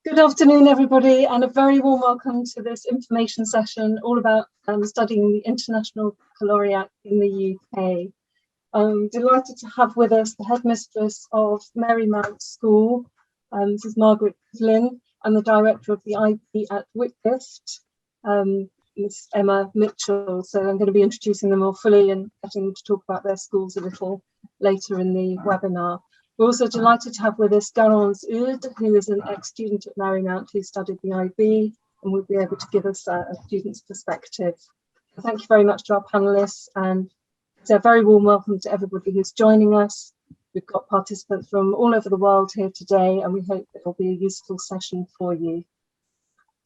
Good afternoon, everybody, and a very warm welcome to this information session all about studying the International Baccalaureate in the UK. I'm delighted to have with us the Headmistress of Marymount School, this is Margaret Giblin, and the Director of the IB at Whitgift, Miss Emma Mitchell. So I'm going to be introducing them more fully and getting them to talk about their schools a little later in the webinar. We're also delighted to have with us Garance Oud, who is an ex-student at Marymount who studied the IB and will be able to give us a student's perspective. Thank you very much to our panellists, and it's a very warm welcome to everybody who's joining us. We've got participants from all over the world here today, and we hope it will be a useful session for you.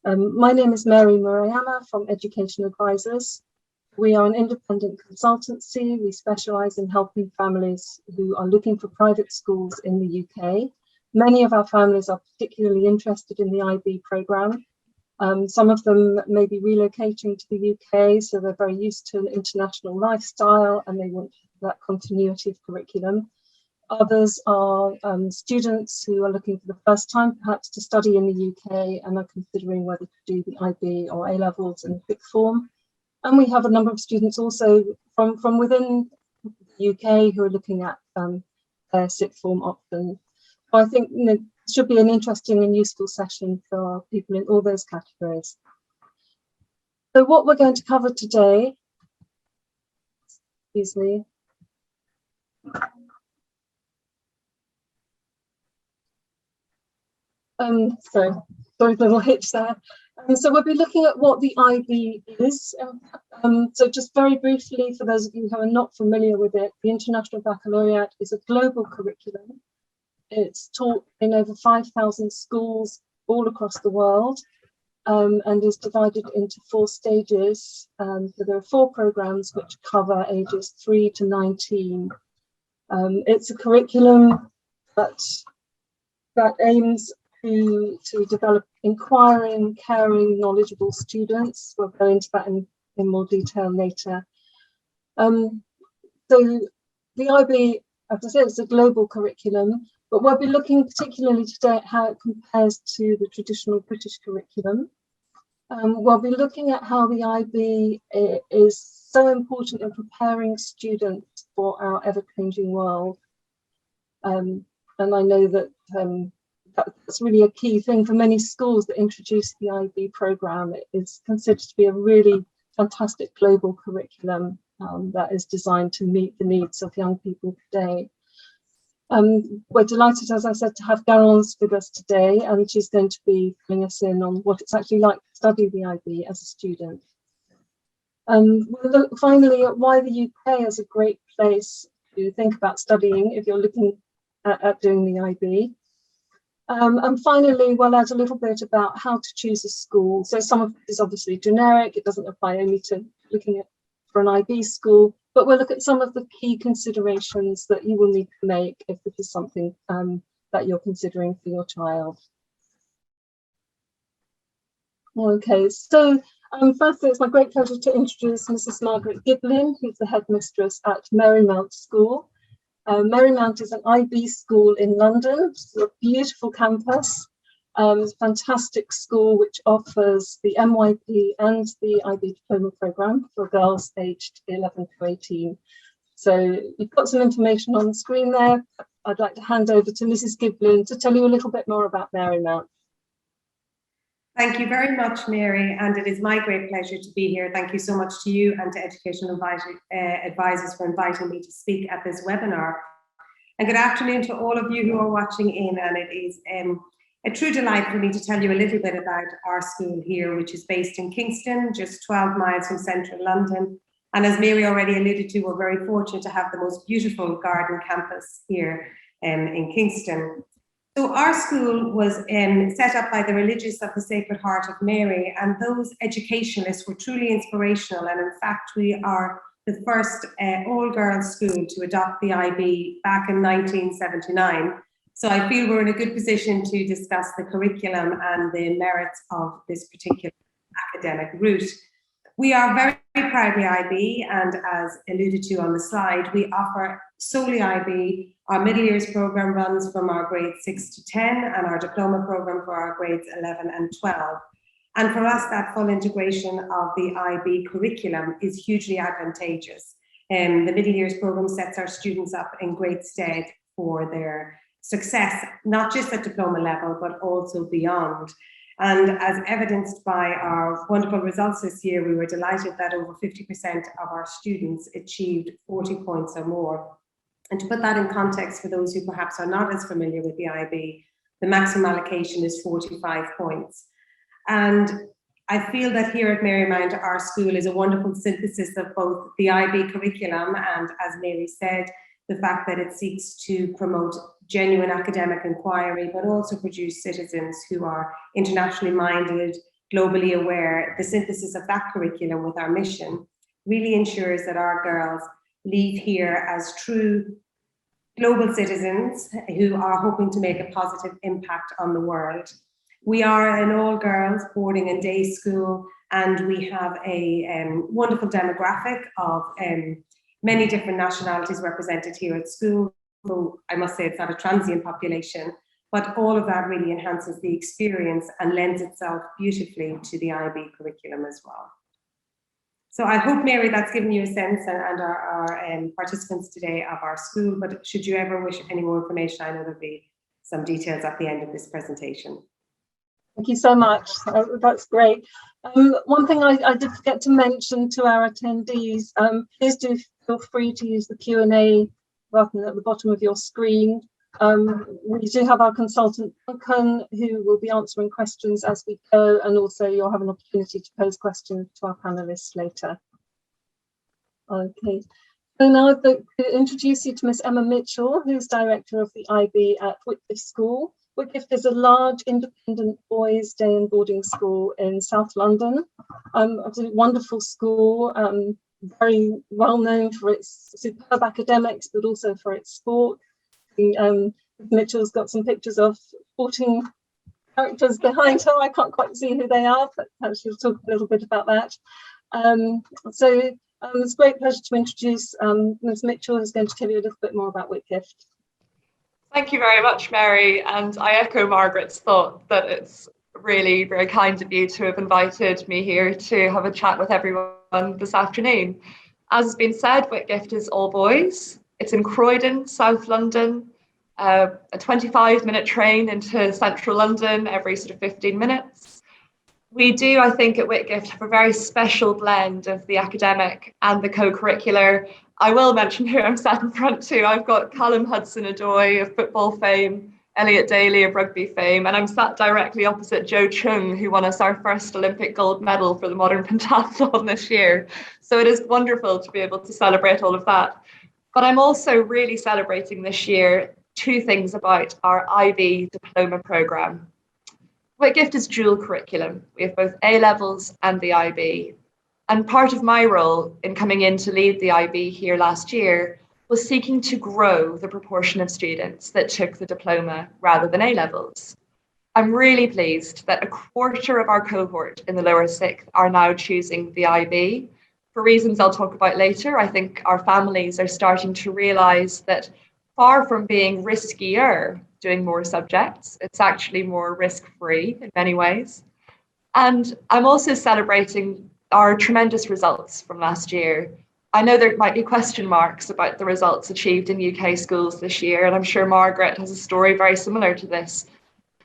My name is Mary Murayama from Education Advisors. We are an independent consultancy. We specialise in helping families who are looking for private schools in the UK. Many of our families are particularly interested in the IB programme. Some of them may be relocating to the UK, so they're very used to an international lifestyle and they want that continuity of curriculum. Others are students who are looking for the first time perhaps to study in the UK and are considering whether to do the IB or A-levels in sixth form. And we have a number of students also from within the UK who are looking at their sixth form options. So I think it should be an interesting and useful session for people in all those categories. So what we're going to cover today, excuse me. Sorry, a little hitch there. So we'll be looking at what the IB is. So just very briefly, for those of you who are not familiar with it, the International Baccalaureate is a global curriculum. It's taught in over 5,000 schools all across the world and is divided into 4 stages. So there are 4 programs which cover ages 3 to 19. It's a curriculum that aims to develop inquiring, caring, knowledgeable students. We'll go into that in more detail later. So the IB, as I said, it's a global curriculum, but we'll be looking particularly today at how it compares to the traditional British curriculum. We'll be looking at how the IB is so important in preparing students for our ever-changing world. And I know that that's really a key thing for many schools that introduce the IB programme. It is considered to be a really fantastic global curriculum that is designed to meet the needs of young people today. We're delighted, as I said, to have Garance with us today, and she's going to be filling us in on what it's actually like to study the IB as a student. We'll look finally at why the UK is a great place to think about studying if you're looking at doing the IB. And finally, we'll add a little bit about how to choose a school. So some of it is obviously generic. It doesn't apply only to looking at for an IB school, but we'll look at some of the key considerations that you will need to make if this is something that you're considering for your child. Okay, so firstly, it's my great pleasure to introduce Mrs. Margaret Giblin, who's the headmistress at Marymount School. Marymount is an IB school in London. It's a beautiful campus. It's a fantastic school which offers the MYP and the IB Diploma programme for girls aged 11 to 18. So you've got some information on the screen there. I'd like to hand over to Mrs. Giblin to tell you a little bit more about Marymount. Thank you very much, Mary, and it is my great pleasure to be here. Thank you so much to you and to Education Advisors for inviting me to speak at this webinar. And good afternoon to all of you who are watching in, and it is a true delight for me to tell you a little bit about our school here, which is based in Kingston, just 12 miles from central London. And as Mary already alluded to, we're very fortunate to have the most beautiful garden campus here in Kingston. So our school was set up by the religious of the Sacred Heart of Mary, and those educationalists were truly inspirational. And in fact, we are the first all-girls school to adopt the IB back in 1979. So I feel we're in a good position to discuss the curriculum and the merits of this particular academic route. We are very proudly IB, and as alluded to on the slide, we offer solely IB. Our middle years programme runs from our grades 6 to 10, and our diploma programme for our grades 11 and 12. And for us, that full integration of the IB curriculum is hugely advantageous. The middle years programme sets our students up in great stead for their success, not just at diploma level, but also beyond. And as evidenced by our wonderful results this year, we were delighted that over 50% of our students achieved 40 points or more. And to put that in context for those who perhaps are not as familiar with the IB, the maximum allocation is 45 points. And I feel that here at Marymount, our school is a wonderful synthesis of both the IB curriculum and, as Mary said, the fact that it seeks to promote genuine academic inquiry, but also produce citizens who are internationally minded, globally aware. The synthesis of that curriculum with our mission really ensures that our girls leave here as true global citizens who are hoping to make a positive impact on the world. We are an all-girls boarding and day school, and we have a wonderful demographic of many different nationalities represented here at school. So I must say it's not a transient population, but all of that really enhances the experience and lends itself beautifully to the IB curriculum as well. So I hope, Mary, that's given you a sense, and our participants today, of our school. But should you ever wish any more information, I know there'll be some details at the end of this presentation. Thank you so much. That's great. One thing I did forget to mention to our attendees, please do feel free to use the Q&A button at the bottom of your screen. We do have our consultant, Duncan, who will be answering questions as we go, and also you'll have an opportunity to pose questions to our panelists later. Okay, so now I'd like to introduce you to Miss Emma Mitchell, who's Director of the IB at Whitgift School. Whitgift is a large independent boys' day and boarding school in South London. It's a wonderful school, very well known for its superb academics, but also for its sport. Mitchell's got some pictures of sporting characters behind her. I can't quite see who they are, but perhaps she'll talk a little bit about that. It's a great pleasure to introduce Ms. Mitchell, who's going to tell you a little bit more about Whitgift. Thank you very much, Mary, and I echo Margaret's thought that it's really very kind of you to have invited me here to have a chat with everyone this afternoon. As has been said, Whitgift is all boys. It's in Croydon, South London, a 25-minute train into central London every sort of 15 minutes. We do, I think, at Whitgift have a very special blend of the academic and the co-curricular. I will mention who I'm sat in front to. I've got Callum Hudson-Odoi of football fame, Elliot Daly of rugby fame, and I'm sat directly opposite Jo Chung, who won us our first Olympic gold medal for the modern pentathlon this year. So it is wonderful to be able to celebrate all of that. But I'm also really celebrating this year two things about our IB Diploma programme. Whitgift is dual curriculum. We have both A-levels and the IB. And part of my role in coming in to lead the IB here last year was seeking to grow the proportion of students that took the diploma rather than A-levels. I'm really pleased that a quarter of our cohort in the lower sixth are now choosing the IB. For reasons I'll talk about later, I think our families are starting to realise that far from being riskier doing more subjects, it's actually more risk-free in many ways. And I'm also celebrating our tremendous results from last year. I know there might be question marks about the results achieved in UK schools this year, and I'm sure Margaret has a story very similar to this.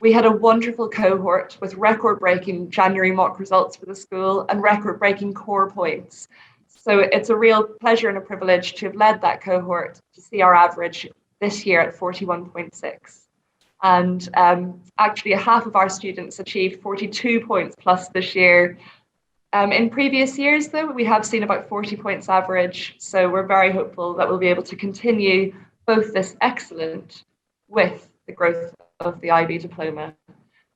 We had a wonderful cohort with record-breaking January mock results for the school and record-breaking core points. So it's a real pleasure and a privilege to have led that cohort, to see our average this year at 41.6. And actually half of our students achieved 42 points plus this year. In previous years, though, we have seen about 40 points average. So we're very hopeful that we'll be able to continue both this excellent with the growth of the IB Diploma.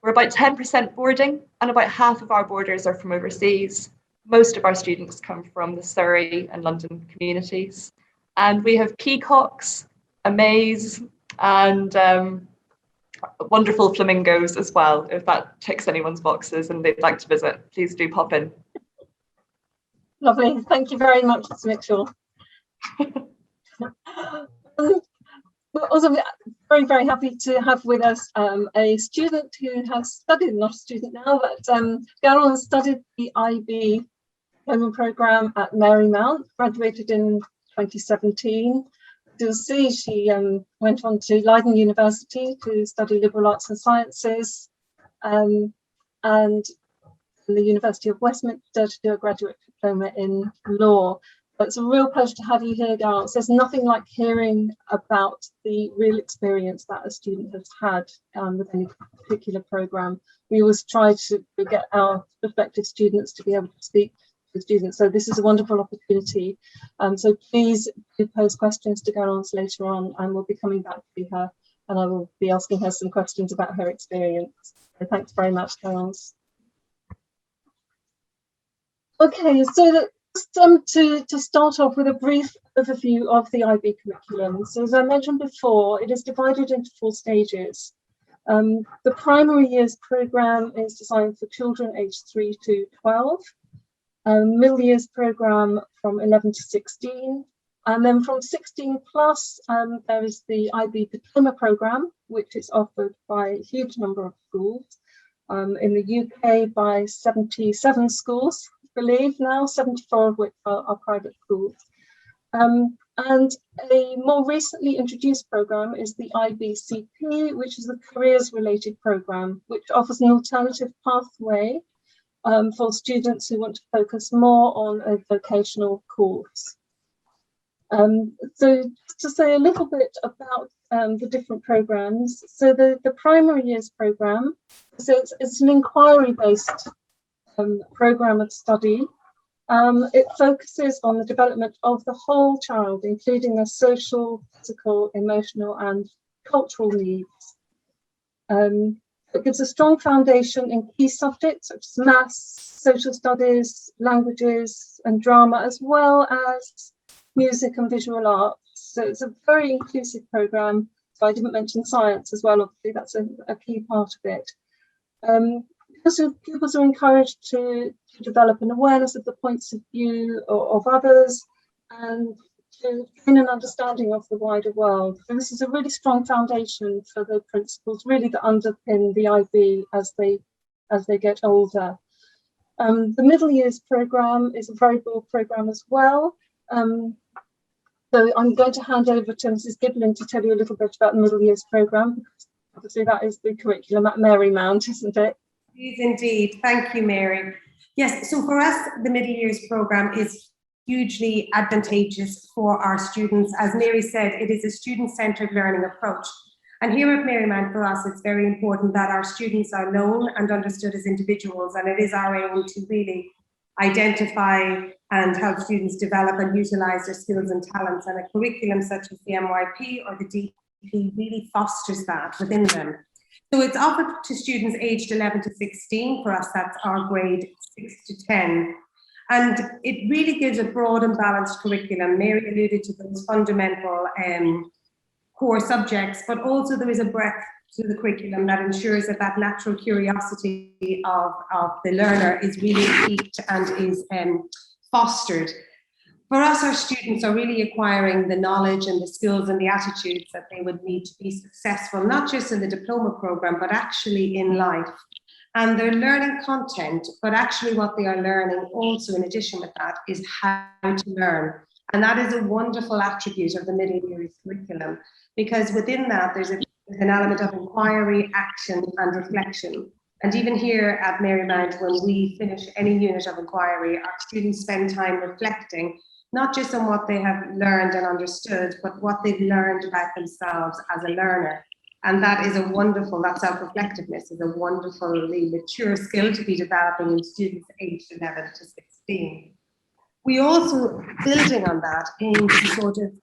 We're about 10% boarding, and about half of our boarders are from overseas. Most of our students come from the Surrey and London communities. And we have peacocks, a maze, and wonderful flamingos as well. If that ticks anyone's boxes and they'd like to visit, please do pop in. Lovely. Thank you very much, Mr. Mitchell. We're also very, very happy to have with us a student who has studied, not a student now, but Garon has studied the IB Diploma programme at Marymount, graduated in 2017. You'll see she went on to Leiden University to study liberal arts and sciences, and the University of Westminster to do a graduate diploma in law. But it's a real pleasure to have you here, Garance. There's nothing like hearing about the real experience that a student has had with any particular programme. We always try to get our prospective students to be able to speak to students, so this is a wonderful opportunity. So please do pose questions to Garance later on, and we'll be coming back to her, and I will be asking her some questions about her experience. So thanks very much, Garance. Okay, so to start off with a brief overview of the IB curriculum. So as I mentioned before, it is divided into 4 stages. The primary years programme is designed for children aged 3 to 12. Middle years programme from 11 to 16. And then from 16 plus, there is the IB Diploma programme, which is offered by a huge number of schools. In the UK by 77 schools, I believe now, 74 of which are private schools. And a more recently introduced programme is the IBCP, which is a careers related programme, which offers an alternative pathway for students who want to focus more on a vocational course. So to say a little bit about the different programmes. So the primary years programme, so it's an inquiry-based programme of study. It focuses on the development of the whole child, including their social, physical, emotional and cultural needs. It gives a strong foundation in key subjects such as maths, social studies, languages and drama, as well as music and visual arts. So it's a very inclusive programme. So I didn't mention science as well, obviously that's a key part of it. Pupils are encouraged to develop an awareness of the points of view of others and to gain an understanding of the wider world. So this is a really strong foundation for the principles really that underpin the IB as they get older. The middle years programme is a very broad programme as well. So I'm going to hand over to Mrs. Giblin to tell you a little bit about the middle years programme, because obviously that is the curriculum at Marymount, isn't it? It is indeed. Thank you, Mary. Yes, so for us, the middle years programme is hugely advantageous for our students. As Mary said, it is a student-centred learning approach. And here at Marymount, for us, it's very important that our students are known and understood as individuals, and it is our aim to really identify and help students develop and utilise their skills and talents. And a curriculum such as the MYP or the DP really fosters that within them. So it's offered to students aged 11 to 16. For us, that's our grade 6 to 10. And it really gives a broad and balanced curriculum. Mary alluded to those fundamental core subjects, but also there is a breadth to the curriculum that ensures that that natural curiosity of the learner is really piqued and is fostered. For us, our students are really acquiring the knowledge and the skills and the attitudes that they would need to be successful, not just in the diploma programme, but actually in life. And they're learning content, but actually what they are learning also in addition with that is how to learn. And that is a wonderful attribute of the middle years curriculum, because within that there's an element of inquiry, action and reflection. And even here at Marymount, when we finish any unit of inquiry, our students spend time reflecting, not just on what they have learned and understood, but what they've learned about themselves as a learner. And that is a wonderful, that self-reflectiveness is a wonderfully mature skill to be developing in students aged 11 to 16. We also, building on that, aim to sort of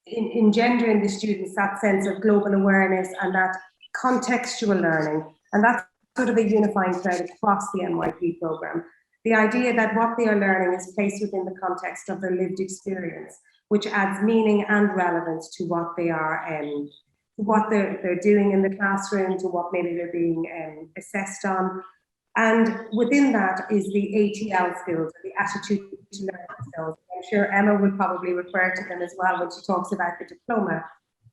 engendering the students that sense of global awareness and that contextual learning. And that's sort of a unifying thread across the MYP programme. The idea that what they are learning is placed within the context of their lived experience, which adds meaning and relevance to what they are, what they're doing in the classroom, to what maybe they're being assessed on. And within that is the ATL skills, the attitude to learning skills. I'm sure Emma will probably refer to them as well when she talks about the diploma.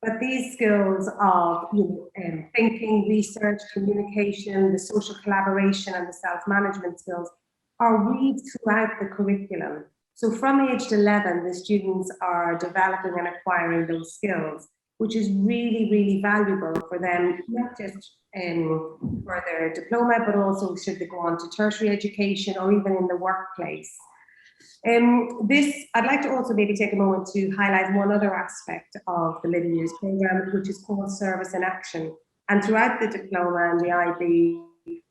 But these skills of thinking, research, communication, the social collaboration and the self-management skills are weaved throughout the curriculum. So from aged 11, the students are developing and acquiring those skills, which is really, really valuable for them, not just for their diploma, but also should they go on to tertiary education or even in the workplace. I'd like to also maybe take a moment to highlight one other aspect of the middle years programme, which is called service in action. And throughout the diploma and the IB,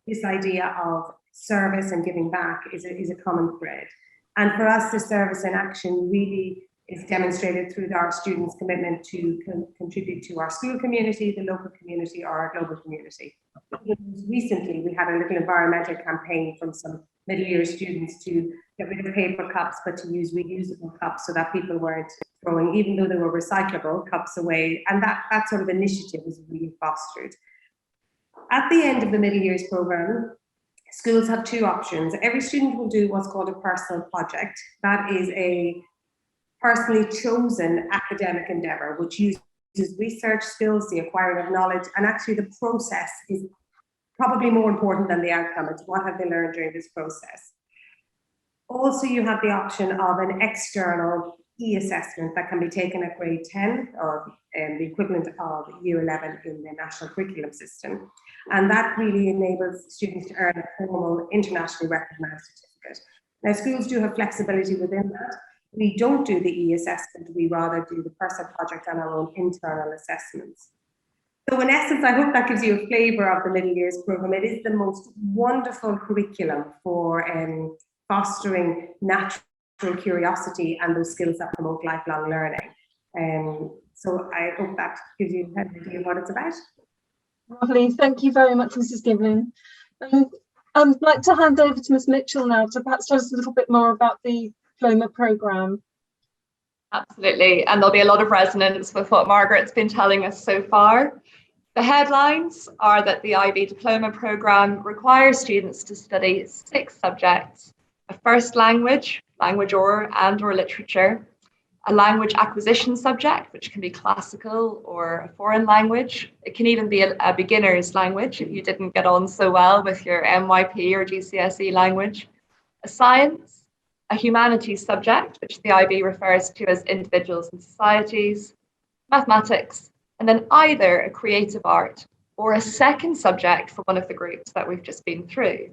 this idea of service and giving back is a common thread. And for us, the service in action really is demonstrated through our students' commitment to contribute to our school community, the local community, or our global community. Recently, we had a little environmental campaign from some middle year students to get rid of paper cups, but to use reusable cups so that people weren't throwing, even though they were recyclable, cups away. And that sort of initiative was really fostered. At the end of the middle years programme, schools have two options. Every student will do what's called a personal project. That is a personally chosen academic endeavour, which uses research skills, the acquiring of knowledge, and actually the process is probably more important than the outcome. It's what have they learned during this process. Also, you have the option of an external e-assessment that can be taken at grade 10 or the equivalent of year 11 in the national curriculum system. And that really enables students to earn a formal internationally recognised certificate. Now, schools do have flexibility within that. We don't do the e-assessment, we rather do the personal project and our own internal assessments. So in essence, I hope that gives you a flavour of the middle years programme. It is the most wonderful curriculum for fostering natural curiosity and those skills that promote lifelong learning. So I hope that gives you an idea of what it's about. Lovely, thank you very much, Mrs. Giblin. I'd like to hand over to Ms. Mitchell now to perhaps tell us a little bit more about the diploma programme. Absolutely, and there'll be a lot of resonance with what Margaret's been telling us so far. The headlines are that the IB Diploma programme requires students to study 6 subjects: a first language or literature, a language acquisition subject, which can be classical or a foreign language. It can even be a beginner's language if you didn't get on so well with your MYP or GCSE language, a science, a humanities subject, which the IB refers to as individuals and societies, mathematics, and then either a creative art or a second subject for one of the groups that we've just been through.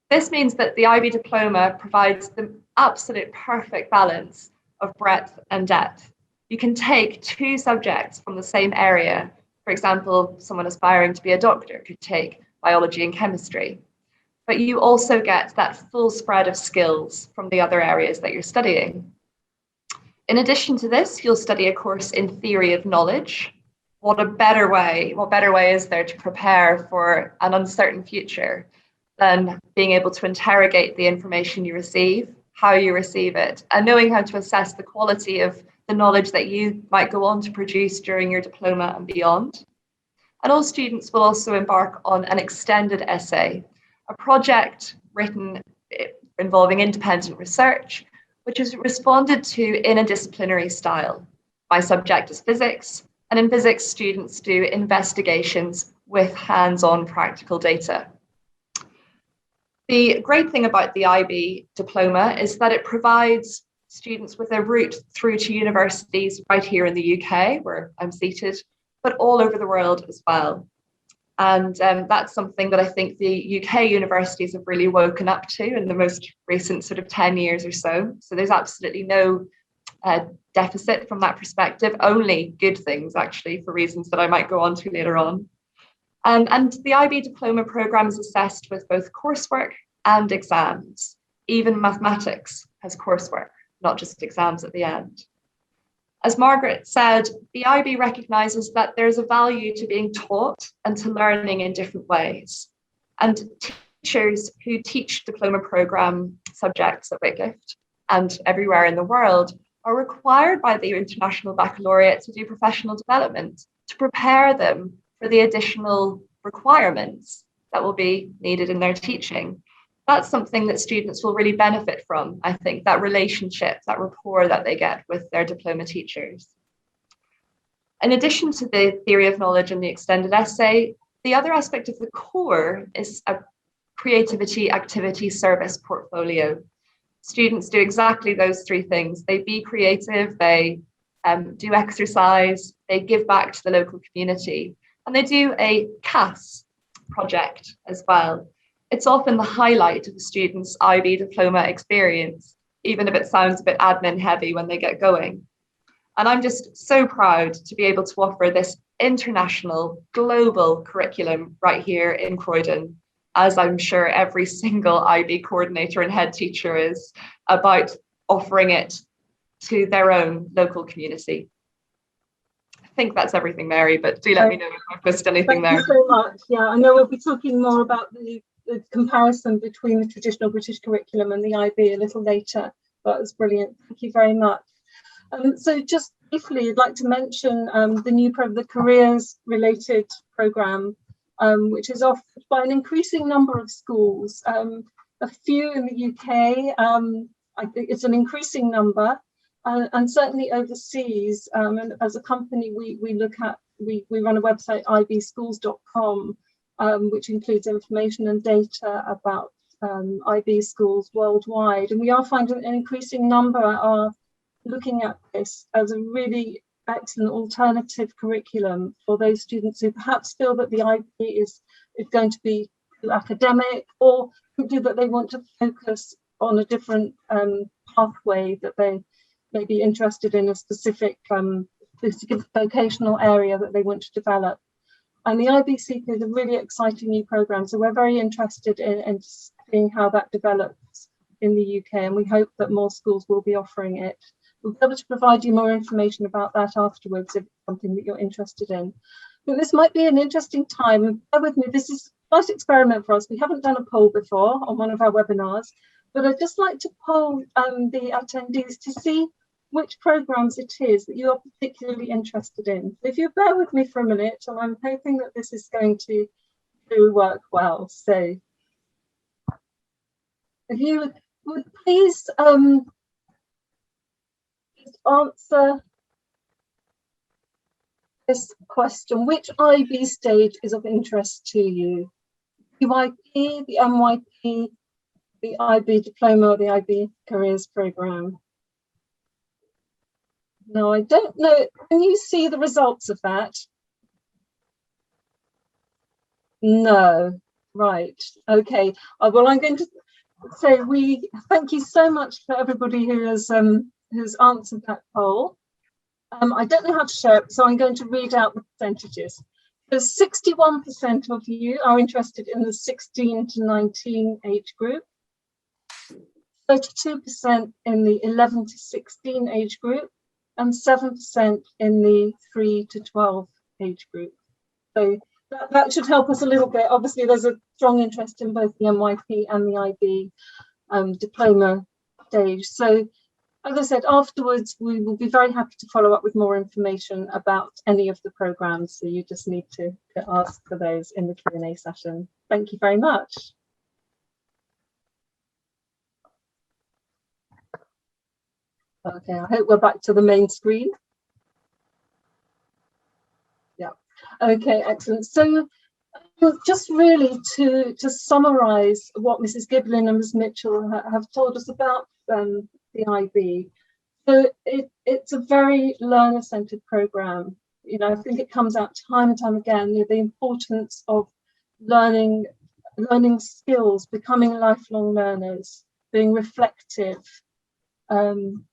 This means that the IB Diploma provides the absolute perfect balance of breadth and depth. You can take 2 subjects from the same area. For example, someone aspiring to be a doctor could take biology and chemistry. But you also get that full spread of skills from the other areas that you're studying. In addition to this, you'll study a course in theory of knowledge. What better way is there to prepare for an uncertain future than being able to interrogate the information you receive, how you receive it, and knowing how to assess the quality of the knowledge that you might go on to produce during your diploma and beyond. And all students will also embark on an extended essay, a project written involving independent research, which is responded to in a disciplinary style. My subject is physics, and in physics, students do investigations with hands-on practical data. The great thing about the IB Diploma is that it provides students with a route through to universities right here in the UK, where I'm seated, but all over the world as well. And that's something that I think the UK universities have really woken up to in the most recent sort of 10 years or so. So there's absolutely no deficit from that perspective, only good things actually, for reasons that I might go on to later on. And the IB Diploma programme is assessed with both coursework and exams. Even mathematics has coursework, not just exams at the end. As Margaret said, the IB recognises that there's a value to being taught and to learning in different ways. And teachers who teach diploma programme subjects at Whitgift and everywhere in the world are required by the International Baccalaureate to do professional development, to prepare them for the additional requirements that will be needed in their teaching. that's something that students will really benefit from, I think, that relationship, that rapport that they get with their diploma teachers. In addition to the theory of knowledge and the extended essay, the other aspect of the core is a creativity, activity, service portfolio. Students do exactly those three things. They be creative, they do exercise, they give back to the local community, and they do a CAS project as well. It's often the highlight of a student's IB diploma experience, even if it sounds a bit admin heavy when they get going. And I'm just so proud to be able to offer this international, global curriculum right here in Croydon, as I'm sure every single IB coordinator and head teacher is, about offering it to their own local community. I think that's everything, Mary, but do let me know if I've missed anything there. Thank you so much. Yeah, I know we'll be talking more about the comparison between the traditional British curriculum and the IB a little later, but it was brilliant. Thank you very much. So just briefly, I'd like to mention the careers related programme, which is offered by an increasing number of schools, a few in the UK. I think it's an increasing number, and certainly overseas. And as a company, we run a website, ibschools.com, which includes information and data about IB schools worldwide. And we are finding an increasing number are looking at this as a really excellent alternative curriculum for those students who perhaps feel that the IB is going to be too academic, or simply that they want to focus on a different pathway, that they may be interested in a specific vocational area that they want to develop. And the IB Seeker is a really exciting new programme, so we're very interested in seeing how that develops in the UK, and we hope that more schools will be offering it. We'll be able to provide you more information about that afterwards if it's something that you're interested in. But this might be an interesting time, and bear with me, this is a nice experiment for us. We haven't done a poll before on one of our webinars, but I'd just like to poll the attendees to see which programmes it is that you are particularly interested in. So if you bear with me for a minute, and I'm hoping that this is going to work well. So if you would please answer this question: which IB stage is of interest to you? UIP, the MYP, the IB Diploma, or the IB Careers Programme? No, I don't know. Can you see the results of that? No. Right. Okay. Well, I'm going to say thank you so much for everybody who has answered that poll. I don't know how to share it, so I'm going to read out the percentages. So 61% of you are interested in the 16 to 19 age group, 32% in the 11 to 16 age group, and 7% in the 3 to 12 age group. So that should help us a little bit. Obviously, there's a strong interest in both the MYP and the IB diploma stage. So, as I said, afterwards, we will be very happy to follow up with more information about any of the programmes. So you just need to ask for those in the Q&A session. Thank you very much. Okay, I hope we're back to the main screen. Yeah, okay, excellent. So just really to summarise what Mrs. Giblin and Ms. Mitchell have told us about the IB. So it's a very learner-centred programme. You know, I think it comes out time and time again, the importance of learning skills, becoming lifelong learners, being reflective, and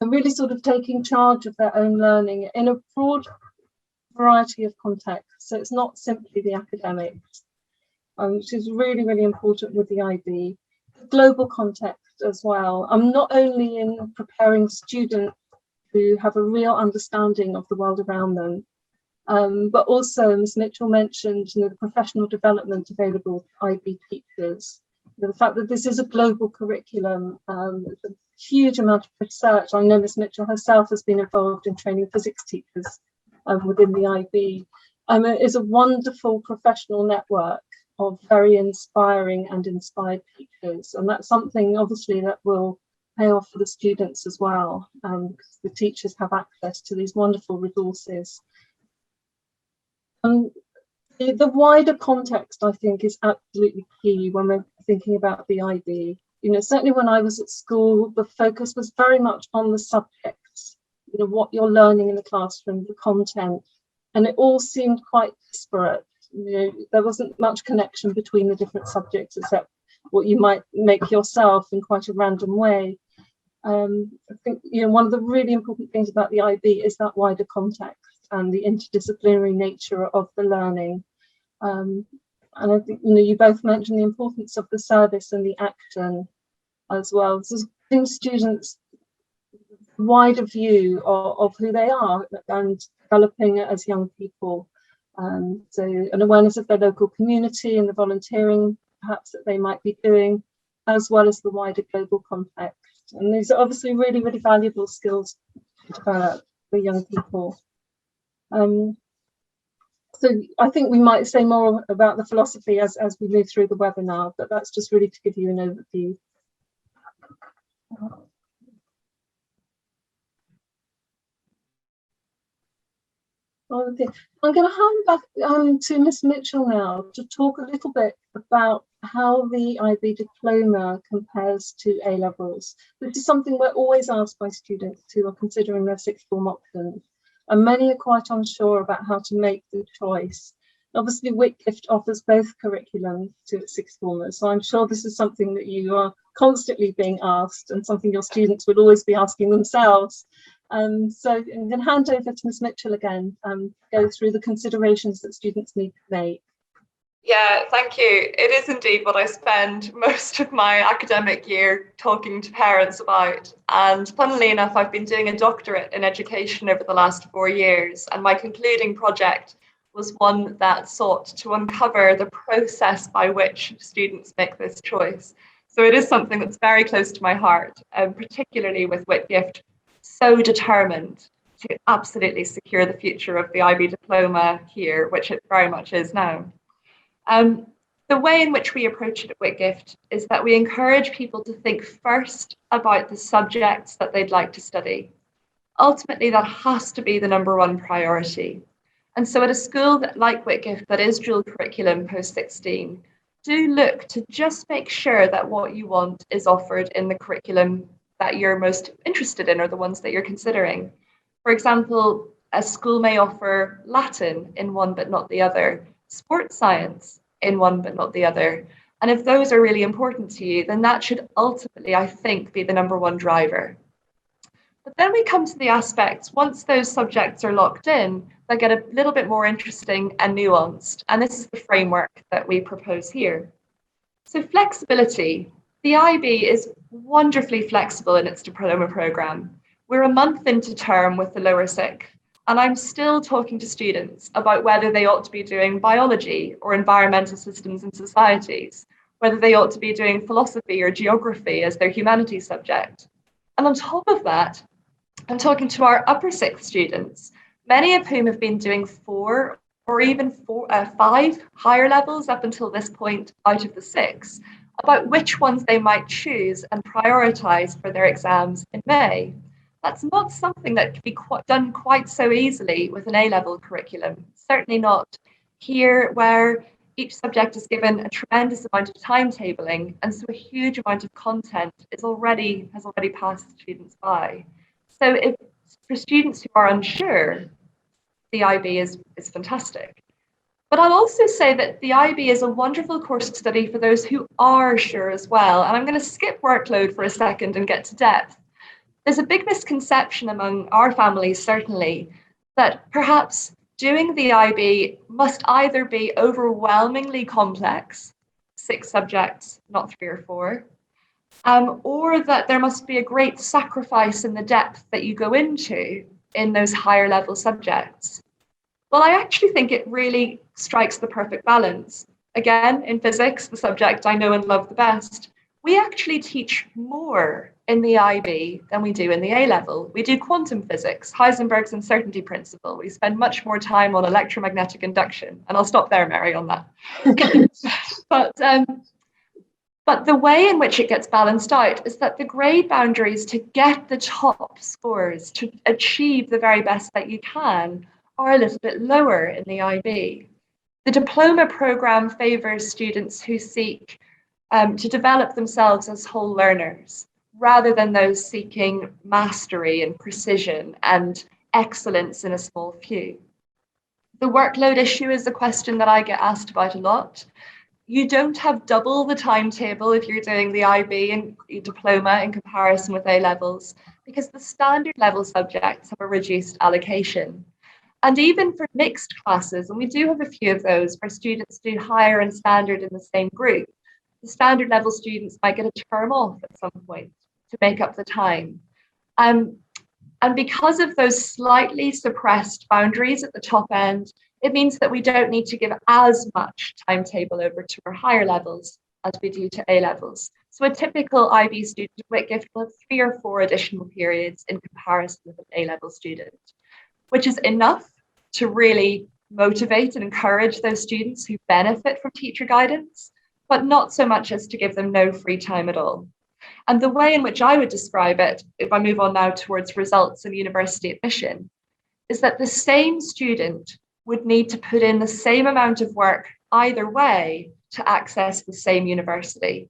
really sort of taking charge of their own learning in a broad variety of contexts. So it's not simply the academics, which is really, really important with the IB. The global context as well. Not only in preparing students who have a real understanding of the world around them, but also, Ms. Mitchell mentioned, the professional development available to IB teachers. The fact that this is a global curriculum, a huge amount of research. I know Ms. Mitchell herself has been involved in training physics teachers within the IB. It is a wonderful professional network of very inspiring and inspired teachers. And that's something obviously that will pay off for the students as well, because the teachers have access to these wonderful resources. The wider context, I think, is absolutely key when we're thinking about the IB. You know, certainly when I was at school, the focus was very much on the subjects, you know, what you're learning in the classroom, the content, and it all seemed quite disparate. You know, there wasn't much connection between the different subjects except what you might make yourself in quite a random way. I think, you know, one of the really important things about the IB is that wider context and the interdisciplinary nature of the learning. And I think, you know, you both mentioned the importance of the service and the action as well. So giving students a wider view of who they are and developing it as young people. So an awareness of their local community and the volunteering perhaps that they might be doing, as well as the wider global context. And these are obviously really, really valuable skills to develop for young people. So I think we might say more about the philosophy as we move through the webinar, but that's just really to give you an overview. Okay. I'm going to hand back to Miss Mitchell now to talk a little bit about how the IB Diploma compares to A-levels. This is something we're always asked by students who are considering their sixth form options, and many are quite unsure about how to make the choice. Obviously, Whitgift offers both curriculum to its sixth formers, so I'm sure this is something that you are constantly being asked and something your students will always be asking themselves. So I'm going to hand over to Ms Mitchell again and go through the considerations that students need to make. Yeah, thank you. It is indeed what I spend most of my academic year talking to parents about. And funnily enough, I've been doing a doctorate in education over the last 4 years, and my concluding project was one that sought to uncover the process by which students make this choice. So it is something that's very close to my heart, particularly with Whitgift so determined to absolutely secure the future of the IB Diploma here, which it very much is now. The way in which we approach it at Whitgift is that we encourage people to think first about the subjects that they'd like to study. Ultimately, that has to be the #1 priority. And so at a school like Whitgift that is dual curriculum post-16, do look to just make sure that what you want is offered in the curriculum that you're most interested in or the ones that you're considering. For example, a school may offer Latin in one but not the other, sports science in one but not the other. And if those are really important to you, then that should ultimately, I think, be the #1 driver. But then we come to the aspects, once those subjects are locked in, they get a little bit more interesting and nuanced. And this is the framework that we propose here. So flexibility. The IB is wonderfully flexible in its diploma programme. We're a month into term with the lower sixth, and I'm still talking to students about whether they ought to be doing biology or environmental systems and societies, whether they ought to be doing philosophy or geography as their humanities subject. And on top of that, I'm talking to our upper sixth students, many of whom have been doing 4 or even 5 higher levels up until this point out of the 6, about which ones they might choose and prioritise for their exams in May. That's not something that can be done quite so easily with an A-level curriculum, certainly not here where each subject is given a tremendous amount of timetabling, and so a huge amount of content has already passed students by. So if for students who are unsure, the IB is fantastic. But I'll also say that the IB is a wonderful course to study for those who are sure as well. And I'm going to skip workload for a second and get to depth. There's a big misconception among our families, certainly, that perhaps doing the IB must either be overwhelmingly complex, 6 subjects, not 3 or 4, or that there must be a great sacrifice in the depth that you go into in those higher level subjects. Well, I actually think it really strikes the perfect balance. Again, in physics, the subject I know and love the best, we actually teach more in the IB than we do in the A-level. We do quantum physics, Heisenberg's uncertainty principle. We spend much more time on electromagnetic induction. And I'll stop there, Mary, on that. But the way in which it gets balanced out is that the grade boundaries to get the top scores, to achieve the very best that you can, are a little bit lower in the IB. The diploma programme favours students who seek to develop themselves as whole learners, rather than those seeking mastery and precision and excellence in a small few. The workload issue is a question that I get asked about a lot. You don't have double the timetable if you're doing the IB and diploma in comparison with A-levels, because the standard level subjects have a reduced allocation. And even for mixed classes, and we do have a few of those where students do higher and standard in the same group, the standard level students might get a term off at some point to make up the time. And because of those slightly suppressed boundaries at the top end, it means that we don't need to give as much timetable over to our higher levels as we do to A-levels. So a typical IB student at Whitgift will have 3 or 4 additional periods in comparison with an A-level student, which is enough to really motivate and encourage those students who benefit from teacher guidance, but not so much as to give them no free time at all. And the way in which I would describe it, if I move on now towards results and university admission, is that the same student would need to put in the same amount of work either way to access the same university.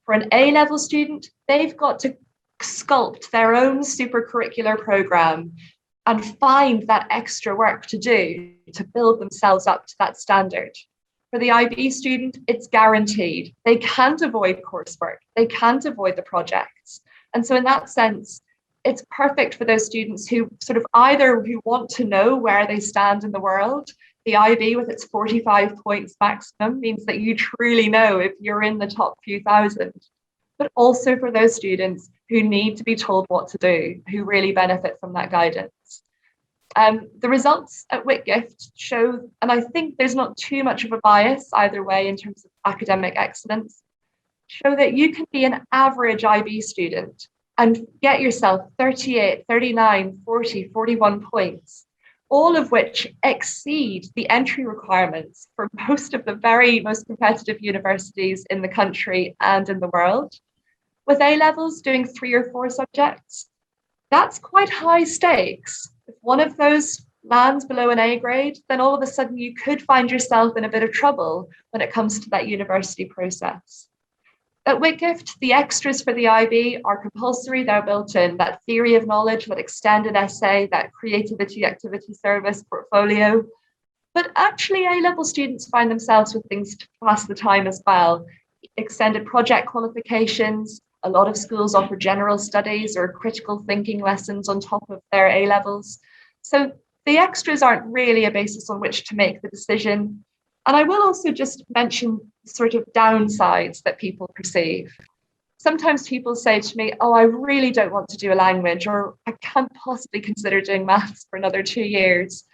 For an A-level student, they've got to sculpt their own supercurricular programme and find that extra work to do to build themselves up to that standard. For the IB student, it's guaranteed. They can't avoid coursework. They can't avoid the projects. And so in that sense, it's perfect for those students who sort of either who want to know where they stand in the world. The IB with its 45 points maximum means that you truly know if you're in the top few thousand, but also for those students who need to be told what to do, who really benefit from that guidance. The results at Whitgift show, and I think there's not too much of a bias either way in terms of academic excellence, show that you can be an average IB student and get yourself 38, 39, 40, 41 points, all of which exceed the entry requirements for most of the very most competitive universities in the country and in the world. With A-levels doing 3 or 4 subjects, that's quite high stakes. If one of those lands below an A grade, then all of a sudden you could find yourself in a bit of trouble when it comes to that university process. At Whitgift, the extras for the IB are compulsory. They're built in, that theory of knowledge, that extended essay, that creativity activity service portfolio. But actually A-level students find themselves with things to pass the time as well. Extended project qualifications. A lot of schools offer general studies or critical thinking lessons on top of their A-levels. So the extras aren't really a basis on which to make the decision. And I will also just mention sort of downsides that people perceive. Sometimes people say to me, oh, I really don't want to do a language, or I can't possibly consider doing maths for another 2 years.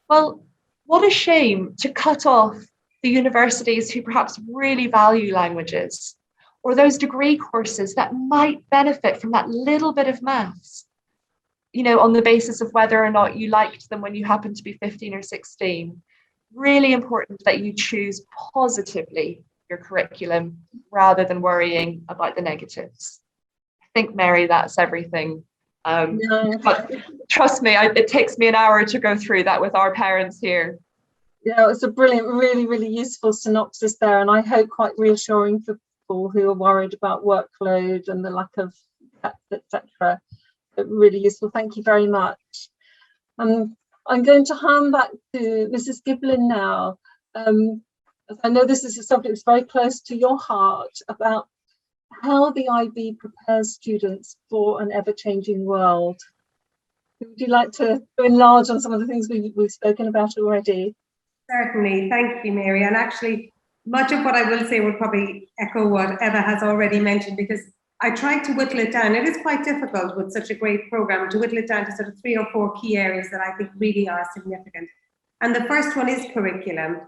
Well, what a shame to cut off the universities who perhaps really value languages, or those degree courses that might benefit from that little bit of maths, you know, on the basis of whether or not you liked them when you happened to be 15 or 16. Really important that you choose positively your curriculum rather than worrying about the negatives. I think, Mary, that's everything. But trust me, it takes me an hour to go through that with our parents here. Yeah, it's a brilliant, really, really useful synopsis there, and I hope quite reassuring for people who are worried about workload and the lack of depth, etc. Really useful. Thank you very much. I'm going to hand back to Mrs. Giblin now. As I know this is a subject that's very close to your heart, about how the IB prepares students for an ever-changing world. Would you like to enlarge on some of the things we've spoken about already? Certainly, thank you, Mary. And actually, much of what I will say will probably echo what Eva has already mentioned, because I tried to whittle it down. It is quite difficult with such a great program to whittle it down to sort of 3 or 4 key areas that I think really are significant. And the first one is curriculum.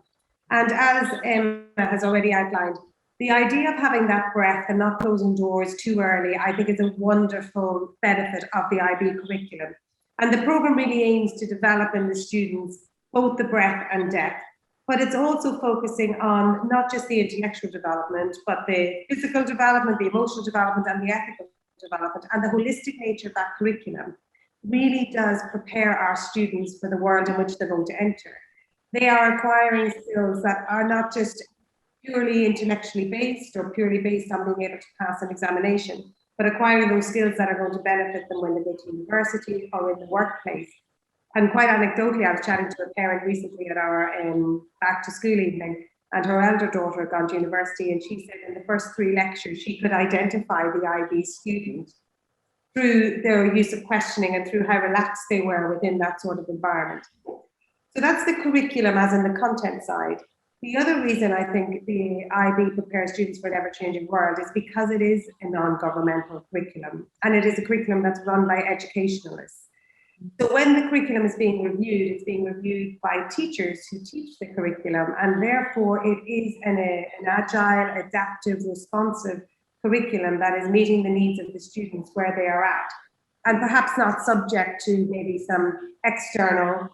And as Emma has already outlined, The idea of having that breadth and not closing doors too early, I think, is a wonderful benefit of the IB curriculum. And the programme really aims to develop in the students both the breadth and depth, but it's also focusing on not just the intellectual development, but the physical development, the emotional development, and the ethical development. And the holistic nature of that curriculum really does prepare our students for the world in which they're going to enter. They are acquiring skills that are not just purely intellectually based or purely based on being able to pass an examination, but acquiring those skills that are going to benefit them when they go to university or in the workplace. And quite anecdotally, I was chatting to a parent recently at our back to school evening, and her elder daughter had gone to university, and she said in the first 3 lectures she could identify the IB student through their use of questioning and through how relaxed they were within that sort of environment. So that's the curriculum as in the content side. The other reason I think the IB prepares students for an ever-changing world is because it is a non-governmental curriculum, and it is a curriculum that's run by educationalists. So when the curriculum is being reviewed, it's being reviewed by teachers who teach the curriculum, and therefore it is an agile, adaptive, responsive curriculum that is meeting the needs of the students where they are at, and perhaps not subject to maybe some external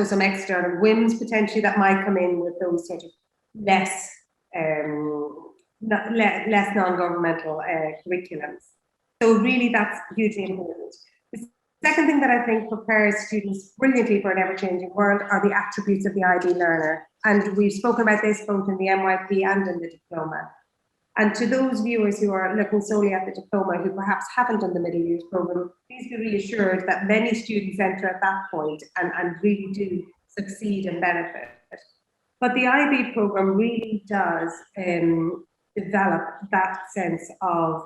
some external whims potentially that might come in with those sort of less non-governmental curriculums. So really that's hugely important. The second thing that I think prepares students brilliantly for an ever-changing world are the attributes of the IB learner. And we've spoken about this both in the MYP and in the diploma. And to those viewers who are looking solely at the diploma, who perhaps haven't done the middle years programme, please be reassured that many students enter at that point and really do succeed and benefit. But the IB programme really does develop that sense of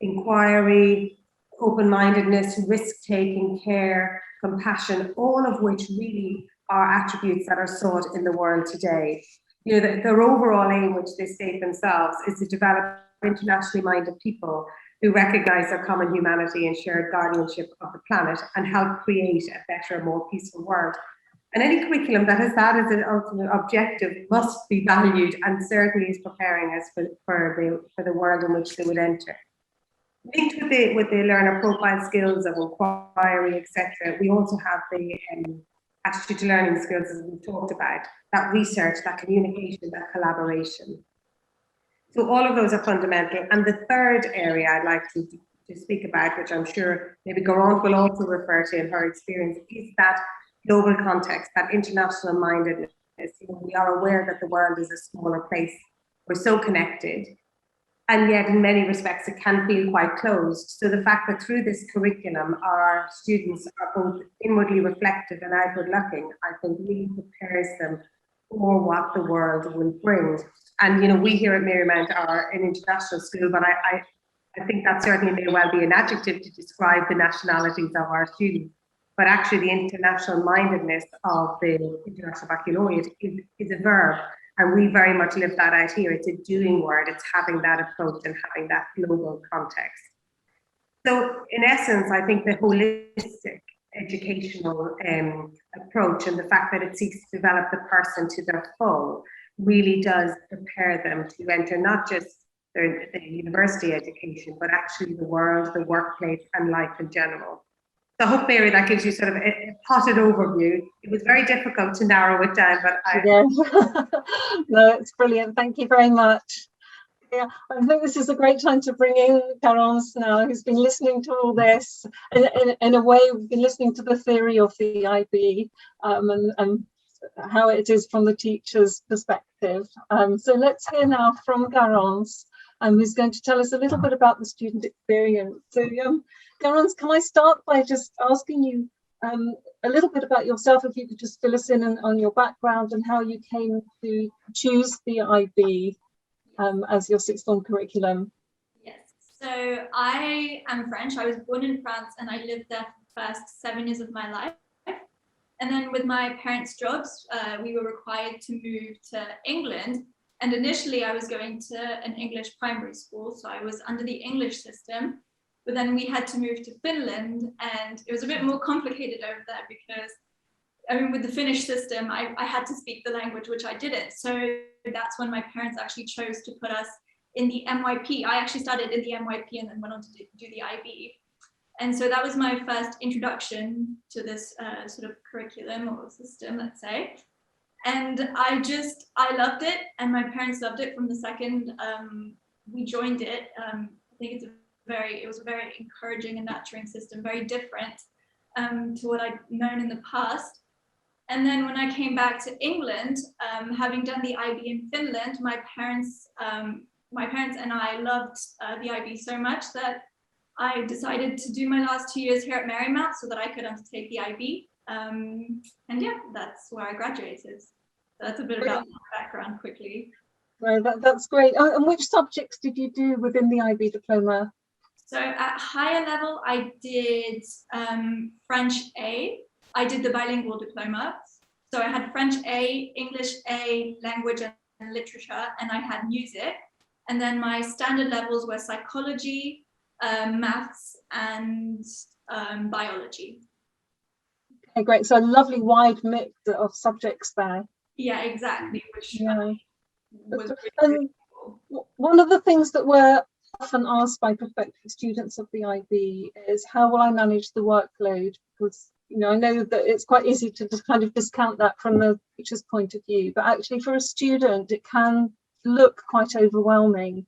inquiry, open-mindedness, risk-taking, care, compassion, all of which really are attributes that are sought in the world today. You know, their overall aim, which they state themselves, is to develop internationally minded people who recognise their common humanity and shared guardianship of the planet and help create a better, more peaceful world. And any curriculum that has that as an ultimate objective must be valued and certainly is preparing us for the world in which they would enter. Linked with the learner profile skills of inquiry, etc., we also have the attitude to learning skills, as we've talked about, that research, that communication, that collaboration. So all of those are fundamental. And the third area I'd like to speak about, which I'm sure maybe Garant will also refer to in her experience, is that global context, that international mindedness. You know, we are aware that the world is a smaller place. We're so connected. And yet, in many respects, it can feel quite closed. So the fact that through this curriculum, our students are both inwardly reflective and outward looking, I think really prepares them for what the world will bring. And, you know, we here at Marymount are an international school, but I think that certainly may well be an adjective to describe the nationalities of our students. But actually, the international mindedness of the International Baccalaureate is a verb. And we very much live that out here. It's a doing word. It's having that approach and having that global context. So in essence, I think the holistic educational approach and the fact that it seeks to develop the person to their full really does prepare them to enter not just the university education, but actually the world, the workplace, and life in general. So I hope, Mary, that gives you sort of a potted overview. It was very difficult to narrow it down, but yeah. No, it's brilliant. Thank you very much. Yeah, I think this is a great time to bring in Garance now, who's been listening to all this. In a way, we've been listening to the theory of the IB and how it is from the teacher's perspective. So let's hear now from Garance, who's going to tell us a little bit about the student experience. So Garance, can I start by just asking you a little bit about yourself, if you could just fill us in on your background and how you came to choose the IB as your sixth form curriculum? Yes, so I am French. I was born in France and I lived there for the first 7 years of my life. And then with my parents' jobs, we were required to move to England. And initially I was going to an English primary school, so I was under the English system. But then we had to move to Finland, and it was a bit more complicated over there because I mean, with the Finnish system, I had to speak the language, which I didn't. So that's when my parents actually chose to put us in the MYP. I actually started in the MYP and then went on to do the IB. And so that was my first introduction to this sort of curriculum or system, let's say. And I loved it, and my parents loved it from the second we joined it. I think it was a very encouraging and nurturing system, very different to what I'd known in the past. And then when I came back to England, having done the IB in Finland, my parents and I loved the IB so much that I decided to do my last 2 years here at Marymount so that I could undertake the IB. And yeah, that's where I graduated. So that's a bit about my background quickly. Right, that's great. And which subjects did you do within the IB diploma? So at higher level, I did French A. I did the bilingual diploma. So I had French A, English A, language and literature, and I had music. And then my standard levels were psychology, maths, and biology. Okay, great. So a lovely wide mix of subjects there. Yeah, exactly. Which was really cool. One of the things that we're often asked by prospective students of the IB is, how will I manage the workload? Because I know that it's quite easy to just kind of discount that from the teacher's point of view, but actually for a student it can look quite overwhelming,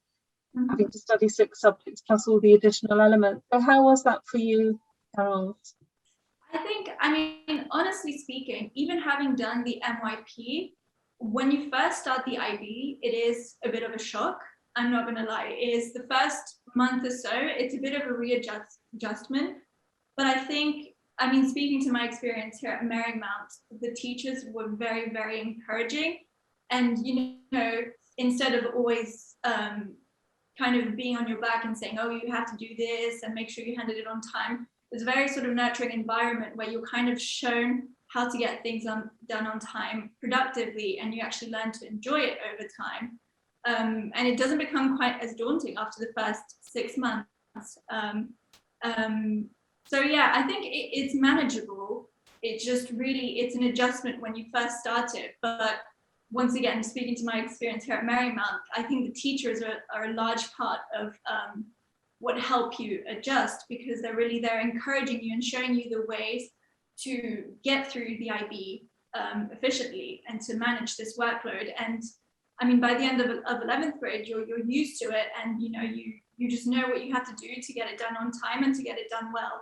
having to study 6 subjects plus all the additional elements. So how was that for you, Carol? I mean, honestly speaking, even having done the MYP, when you first start the IB, it is a bit of a shock. I'm not going to lie. It is the first month or so, it's a bit of a readjustment. But I mean, speaking to my experience here at Marymount, the teachers were very, very encouraging. And, instead of always kind of being on your back and saying, oh, you have to do this and make sure you handed it on time, it's a very sort of nurturing environment where you're kind of shown how to get things done on time productively, and you actually learn to enjoy it over time. And it doesn't become quite as daunting after the first 6 months. So yeah, I think it's manageable. It's just really, it's an adjustment when you first start it. But once again, speaking to my experience here at Marymount, I think the teachers are a large part of what help you adjust, because they're really there encouraging you and showing you the ways to get through the IB efficiently and to manage this workload. And I mean, by the end of 11th grade, you're used to it, and you just know what you have to do to get it done on time and to get it done well.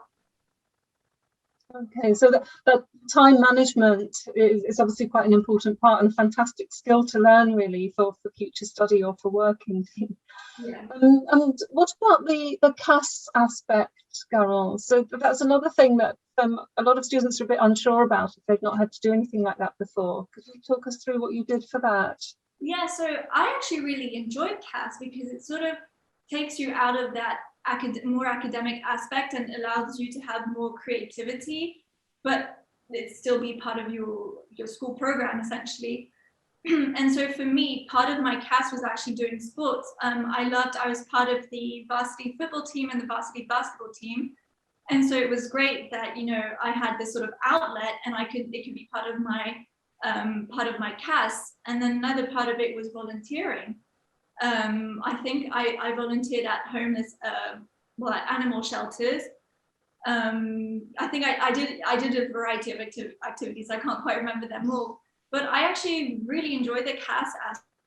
Okay, so that time management is obviously quite an important part and a fantastic skill to learn, really, for future study or for working. Yeah. And what about the CAS aspect, Garance? So that's another thing that a lot of students are a bit unsure about if they've not had to do anything like that before. Could you talk us through what you did for that? Yeah, so I actually really enjoyed CAS because it sort of takes you out of that more academic aspect and allows you to have more creativity, but it still be part of your school program essentially. And so for me, part of my CAS was actually doing sports. I was part of the varsity football team and the varsity basketball team. And so it was great that, I had this sort of outlet, and it could be part of my CAS. And then another part of it was volunteering. I think I volunteered at homeless, at animal shelters. I think I did a variety of activities. I can't quite remember them all, but I actually really enjoyed the CAS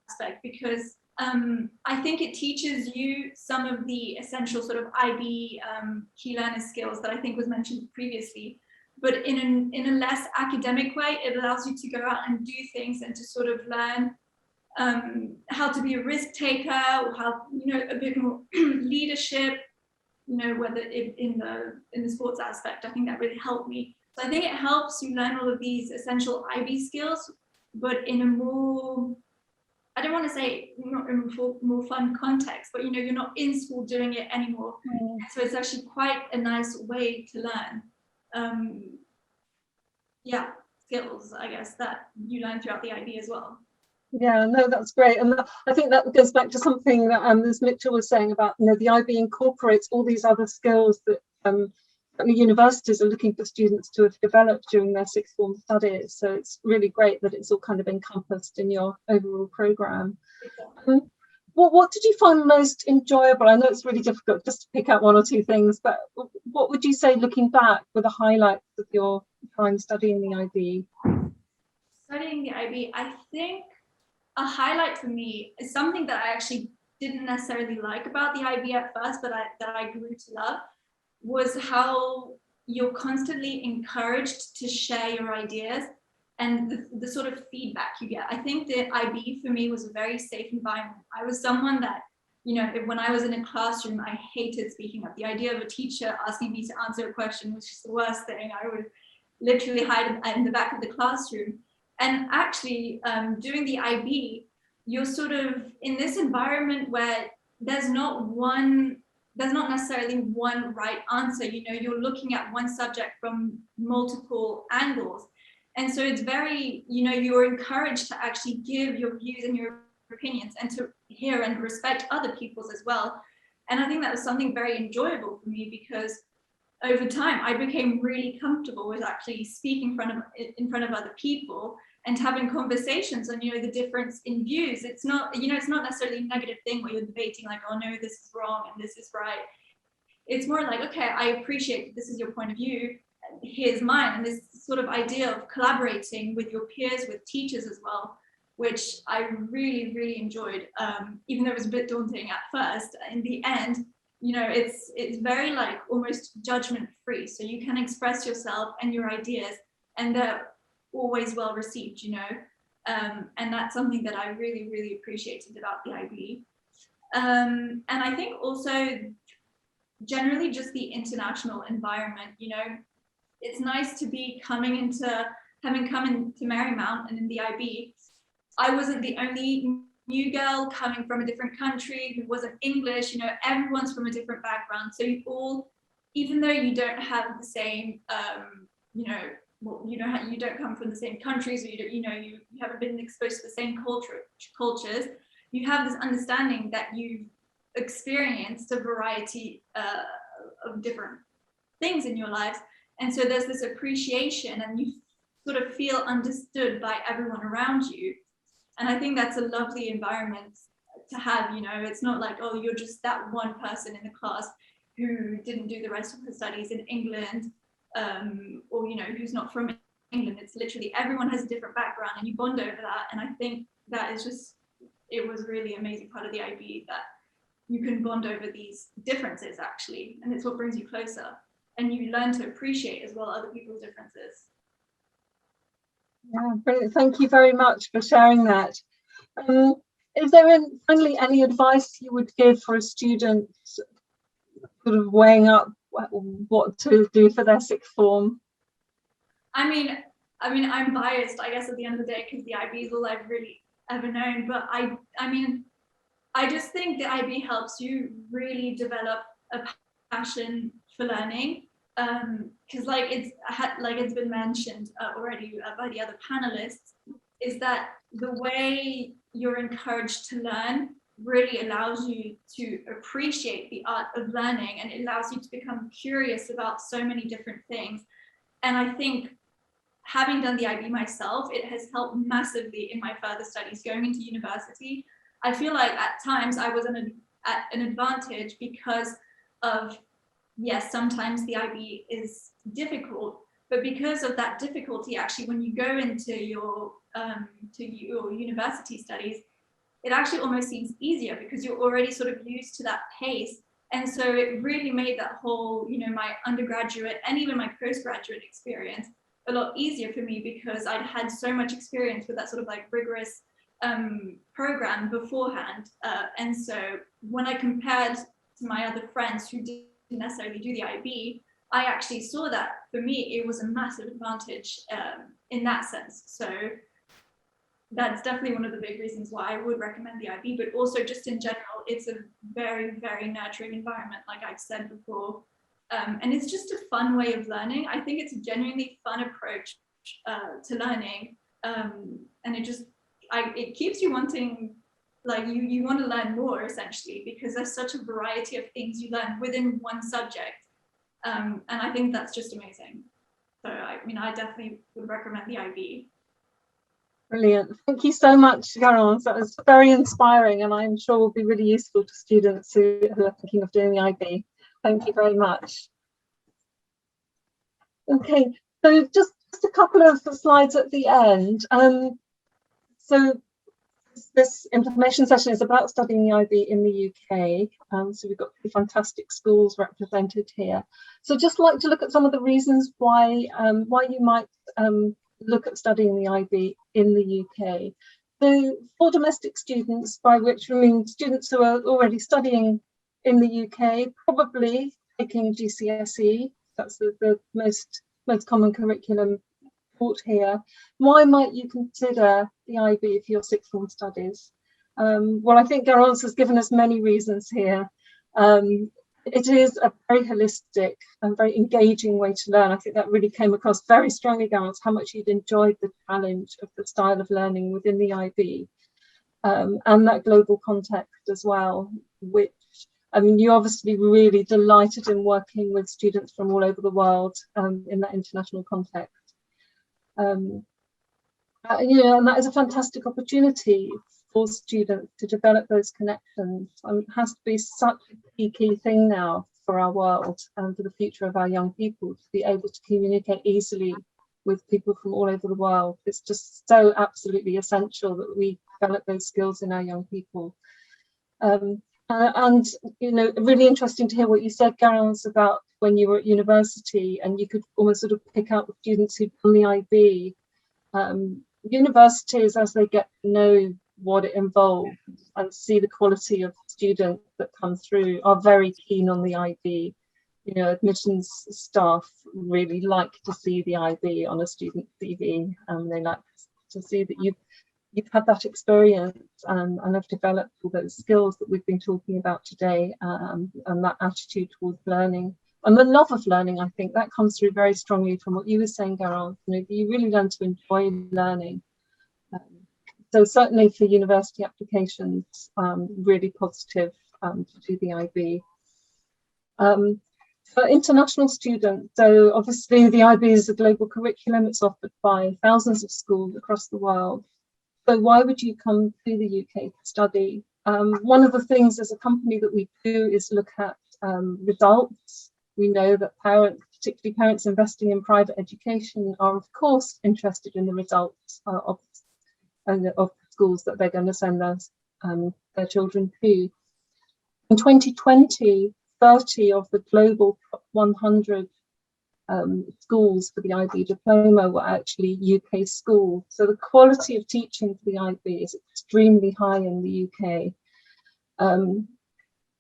aspect because I think it teaches you some of the essential sort of IB key learner skills that I think was mentioned previously. But in a less academic way, it allows you to go out and do things and to sort of learn how to be a risk taker, or how, a bit more leadership, whether in the sports aspect. I think that really helped me. So I think it helps you learn all of these essential IB skills, but in a more, I don't want to say not in a more fun context, but you're not in school doing it anymore. So it's actually quite a nice way to learn. Skills, I guess, that you learn throughout the IB as well. Yeah, no, that's great. And I think that goes back to something that as Mitchell was saying about, the IB incorporates all these other skills that universities are looking for students to have developed during their sixth form studies. So it's really great that it's all kind of encompassed in your overall programme. What did you find most enjoyable? I know it's really difficult just to pick out one or two things, but what would you say, looking back, were the highlights of your time studying the IB? Studying the IB, I think a highlight for me is something that I actually didn't necessarily like about the IB at first, but that I grew to love, was how you're constantly encouraged to share your ideas and the sort of feedback you get. I think the IB for me was a very safe environment. I was someone that, you know, when I was in a classroom, I hated speaking up. The idea of a teacher asking me to answer a question was just the worst thing. I would literally hide in the back of the classroom. And actually, doing the IB, you're sort of in this environment where there's not necessarily one right answer. You know, you're looking at one subject from multiple angles. And so it's very, you know, you're encouraged to actually give your views and your opinions and to hear and respect other people's as well. And I think that was something very enjoyable for me, because over time I became really comfortable with actually speaking in front of other people and having conversations on, you know, the difference in views. It's not, you know, it's not necessarily a negative thing where you're debating like, oh no, this is wrong and this is right. It's more like, okay, I appreciate that this is your point of view, here's mine. And this sort of idea of collaborating with your peers, with teachers as well, which I really, really enjoyed, even though it was a bit daunting at first. In the end, you know, it's very like almost judgment free. So you can express yourself and your ideas, and they're always well received, you know. And that's something that I really, really appreciated about the IB. And I think also generally just the international environment, you know, it's nice to be having come into Marymount and in the IB. I wasn't the only new girl coming from a different country who wasn't English, you know, everyone's from a different background. So you all, even though you don't have the same, you know, well, you don't come from the same countries, or you haven't been exposed to the same cultures, you have this understanding that you've experienced a variety of different things in your lives. And so there's this appreciation, and you sort of feel understood by everyone around you. And I think that's a lovely environment to have, you know. It's not like, oh, you're just that one person in the class who didn't do the rest of her studies in England, or, you know, who's not from England. It's literally everyone has a different background, and you bond over that. And I think that is just, it was really amazing part of the IB, that you can bond over these differences actually, and it's what brings you closer, and you learn to appreciate as well other people's differences. Yeah, brilliant. Thank you very much for sharing that. Is there finally any advice you would give for a student sort of weighing up what to do for their sixth form? I mean, I'm biased, I guess, at the end of the day, because the IB is all I've really ever known. But I mean, I just think the IB helps you really develop a passion for learning. Because like it's been mentioned already by the other panelists, is that the way you're encouraged to learn really allows you to appreciate the art of learning, and it allows you to become curious about so many different things. And I think, having done the IB myself, it has helped massively in my further studies going into university. I feel like at times I was at an advantage because of, yes, sometimes the IB is difficult, but because of that difficulty, actually, when you go into your university studies, it actually almost seems easier because you're already sort of used to that pace. And so it really made that whole, you know, my undergraduate and even my postgraduate experience a lot easier for me, because I'd had so much experience with that sort of like rigorous program beforehand. And so when I compared to my other friends who didn't necessarily do the IB, I actually saw that for me it was a massive advantage in that sense. So that's definitely one of the big reasons why I would recommend the IB, but also just in general, it's a very, very nurturing environment, like I've said before. And it's just a fun way of learning. I think it's a genuinely fun approach to learning. And it keeps you wanting, like you want to learn more essentially, because there's such a variety of things you learn within one subject. And I think that's just amazing. So I mean, I definitely would recommend the IB. Brilliant. Thank you so much, Garance. That was very inspiring, and I'm sure will be really useful to students who are thinking of doing the IB. Thank you very much. Okay, so just a couple of slides at the end. So this information session is about studying the IB in the UK. So we've got fantastic schools represented here. So just like to look at some of the reasons why you might look at studying the IB in the UK. So for domestic students, by which we mean students who are already studying in the UK, probably taking GCSE, that's the most common curriculum taught here. Why might you consider the IB for your sixth form studies? Well, I think Garance has given us many reasons here. It is a very holistic and very engaging way to learn. I think that really came across very strongly, Garance, how much you'd enjoyed the challenge of the style of learning within the IB, and that global context as well, which, I mean, you're obviously really delighted in working with students from all over the world in that international context. You know, and that is a fantastic opportunity for students to develop those connections. It has to be such a key thing now for our world and for the future of our young people, to be able to communicate easily with people from all over the world. It's just so absolutely essential that we develop those skills in our young people. And you know, really interesting to hear what you said, Garance, about when you were at university and you could almost sort of pick out the students who'd done the IB. Universities, as they get to know what it involves and see the quality of students that come through, are very keen on the IB. You know, admissions staff really like to see the IB on a student CV, and they like to see that you've had that experience and have developed all those skills that we've been talking about today, and that attitude towards learning and the love of learning. I think that comes through very strongly from what you were saying, Garance. You know, you really learn to enjoy learning. So certainly for university applications, really positive to do the IB. For international students, so obviously the IB is a global curriculum. It's offered by thousands of schools across the world. So why would you come to the UK to study? One of the things as a company that we do is look at results. We know that parents, particularly parents investing in private education, are of course interested in the results of schools that they're going to send their children to. In 2020, 30 of the global top 100 schools for the IB Diploma were actually UK schools. So the quality of teaching for the IB is extremely high in the UK.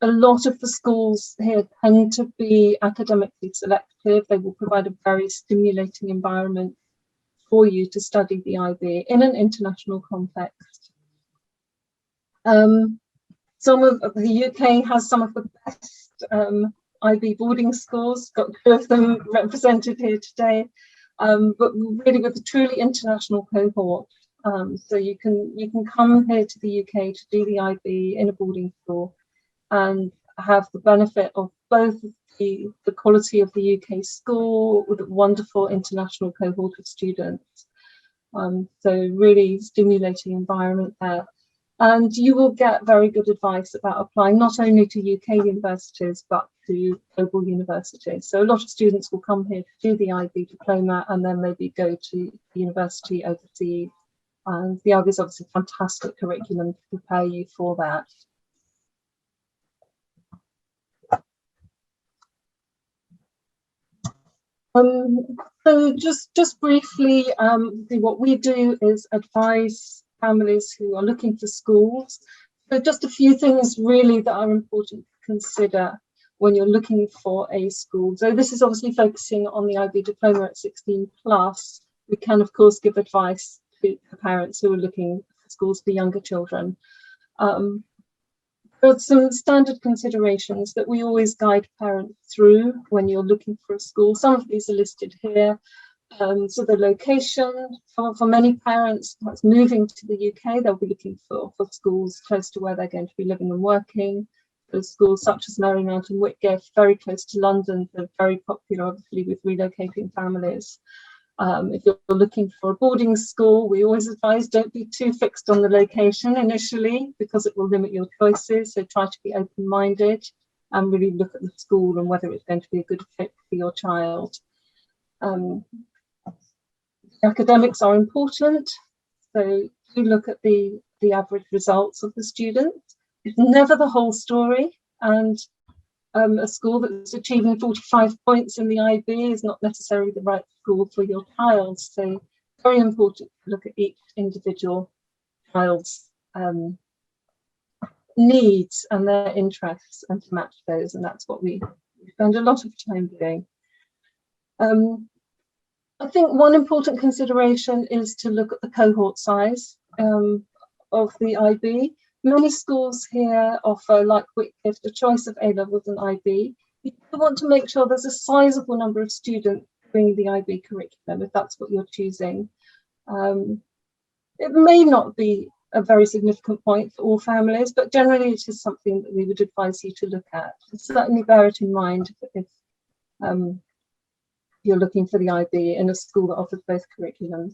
A lot of the schools here tend to be academically selective. They will provide a very stimulating environment for you to study the IB in an international context. Some of the UK has some of the best IB boarding schools, got two of them represented here today, but really with a truly international cohort. So you can come here to the UK to do the IB in a boarding school and have the benefit of both the quality of the UK school with a wonderful international cohort of students. So really stimulating environment there. And you will get very good advice about applying not only to UK universities, but to global universities. So a lot of students will come here to do the IB Diploma and then maybe go to university overseas. And the IB is obviously a fantastic curriculum to prepare you for that. So just briefly, what we do is advise families who are looking for schools. So just a few things really that are important to consider when you're looking for a school. So this is obviously focusing on the IB Diploma at 16 plus. We can of course give advice to parents who are looking for schools for younger children. There are some standard considerations that we always guide parents through when you're looking for a school. Some of these are listed here. So the location, for many parents that's moving to the UK, they'll be looking for schools close to where they're going to be living and working. schools such as Marymount and Whitgift, very close to London, they're very popular, obviously, with relocating families. If you're looking for a boarding school, we always advise don't be too fixed on the location initially, because it will limit your choices. So try to be open-minded and really look at the school and whether it's going to be a good fit for your child. Academics are important, so do look at the average results of the students. It's never the whole story, and a school that's achieving 45 points in the IB is not necessarily the right school for your child. So very important to look at each individual child's needs and their interests and to match those, and that's what we spend a lot of time doing. I think one important consideration is to look at the cohort size of the IB. Many schools here offer, like Whitgift, a choice of A-levels and IB. You want to make sure there's a sizable number of students doing the IB curriculum, if that's what you're choosing. It may not be a very significant point for all families, but generally it is something that we would advise you to look at. Certainly bear it in mind if you're looking for the IB in a school that offers both curriculums.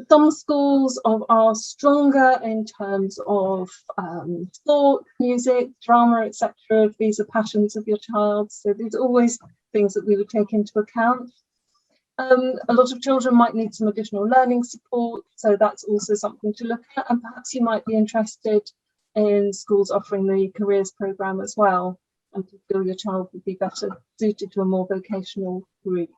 Some schools are stronger in terms of sport, music, drama, etc. If these are passions of your child. So these are always things that we would take into account. A lot of children might need some additional learning support, so that's also something to look at. And perhaps you might be interested in schools offering the careers programme as well, and to feel your child would be better suited to a more vocational route.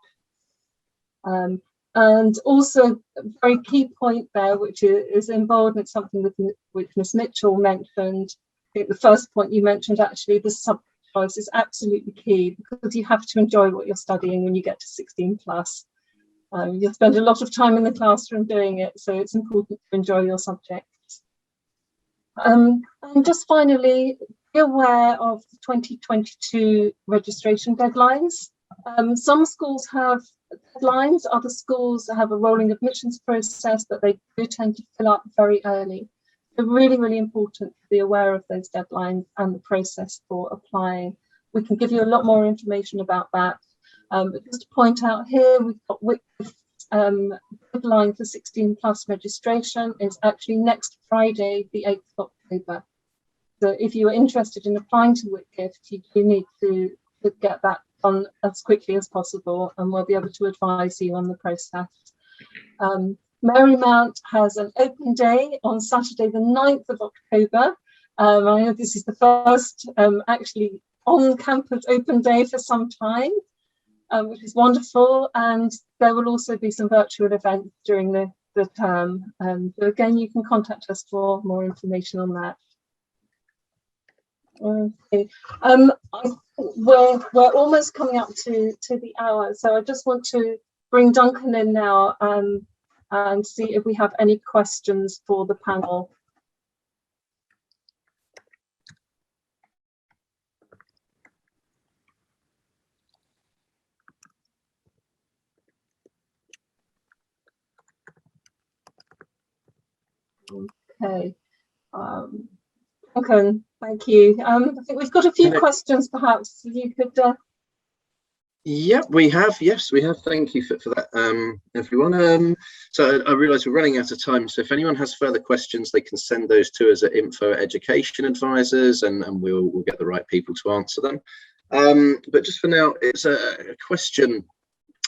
And also a very key point there, which is involved, and it's something which Miss Mitchell mentioned. I think the first point you mentioned, actually, the subject choice is absolutely key, because you have to enjoy what you're studying when you get to 16 plus. You'll spend a lot of time in the classroom doing it, so it's important to enjoy your subjects. And just finally, be aware of the 2022 registration deadlines. Some schools have deadlines, other schools have a rolling admissions process, but they do tend to fill up very early. So really, really important to be aware of those deadlines and the process for applying. We can give you a lot more information about that. But just to point out here, we've got Whitgift's deadline for 16 plus registration is actually next Friday, the 8th of October. So if you are interested in applying to Whitgift, you do need to get that done as quickly as possible, and we'll be able to advise you on the process. Marymount has an open day on Saturday, the 9th of October. I know this is the first actually on-campus open day for some time, which is wonderful. And there will also be some virtual events during the term. So again, you can contact us for more information on that. Okay, we're almost coming up to the hour, so I just want to bring Duncan in now and see if we have any questions for the panel. Okay, Duncan, thank you. I think we've got a few questions, perhaps if you could. Yeah, we have. Yes, we have. Thank you for that, everyone. So I realise we're running out of time. So if anyone has further questions, they can send those to us at info@education advisors, and we'll get the right people to answer them. But just for now, it's a question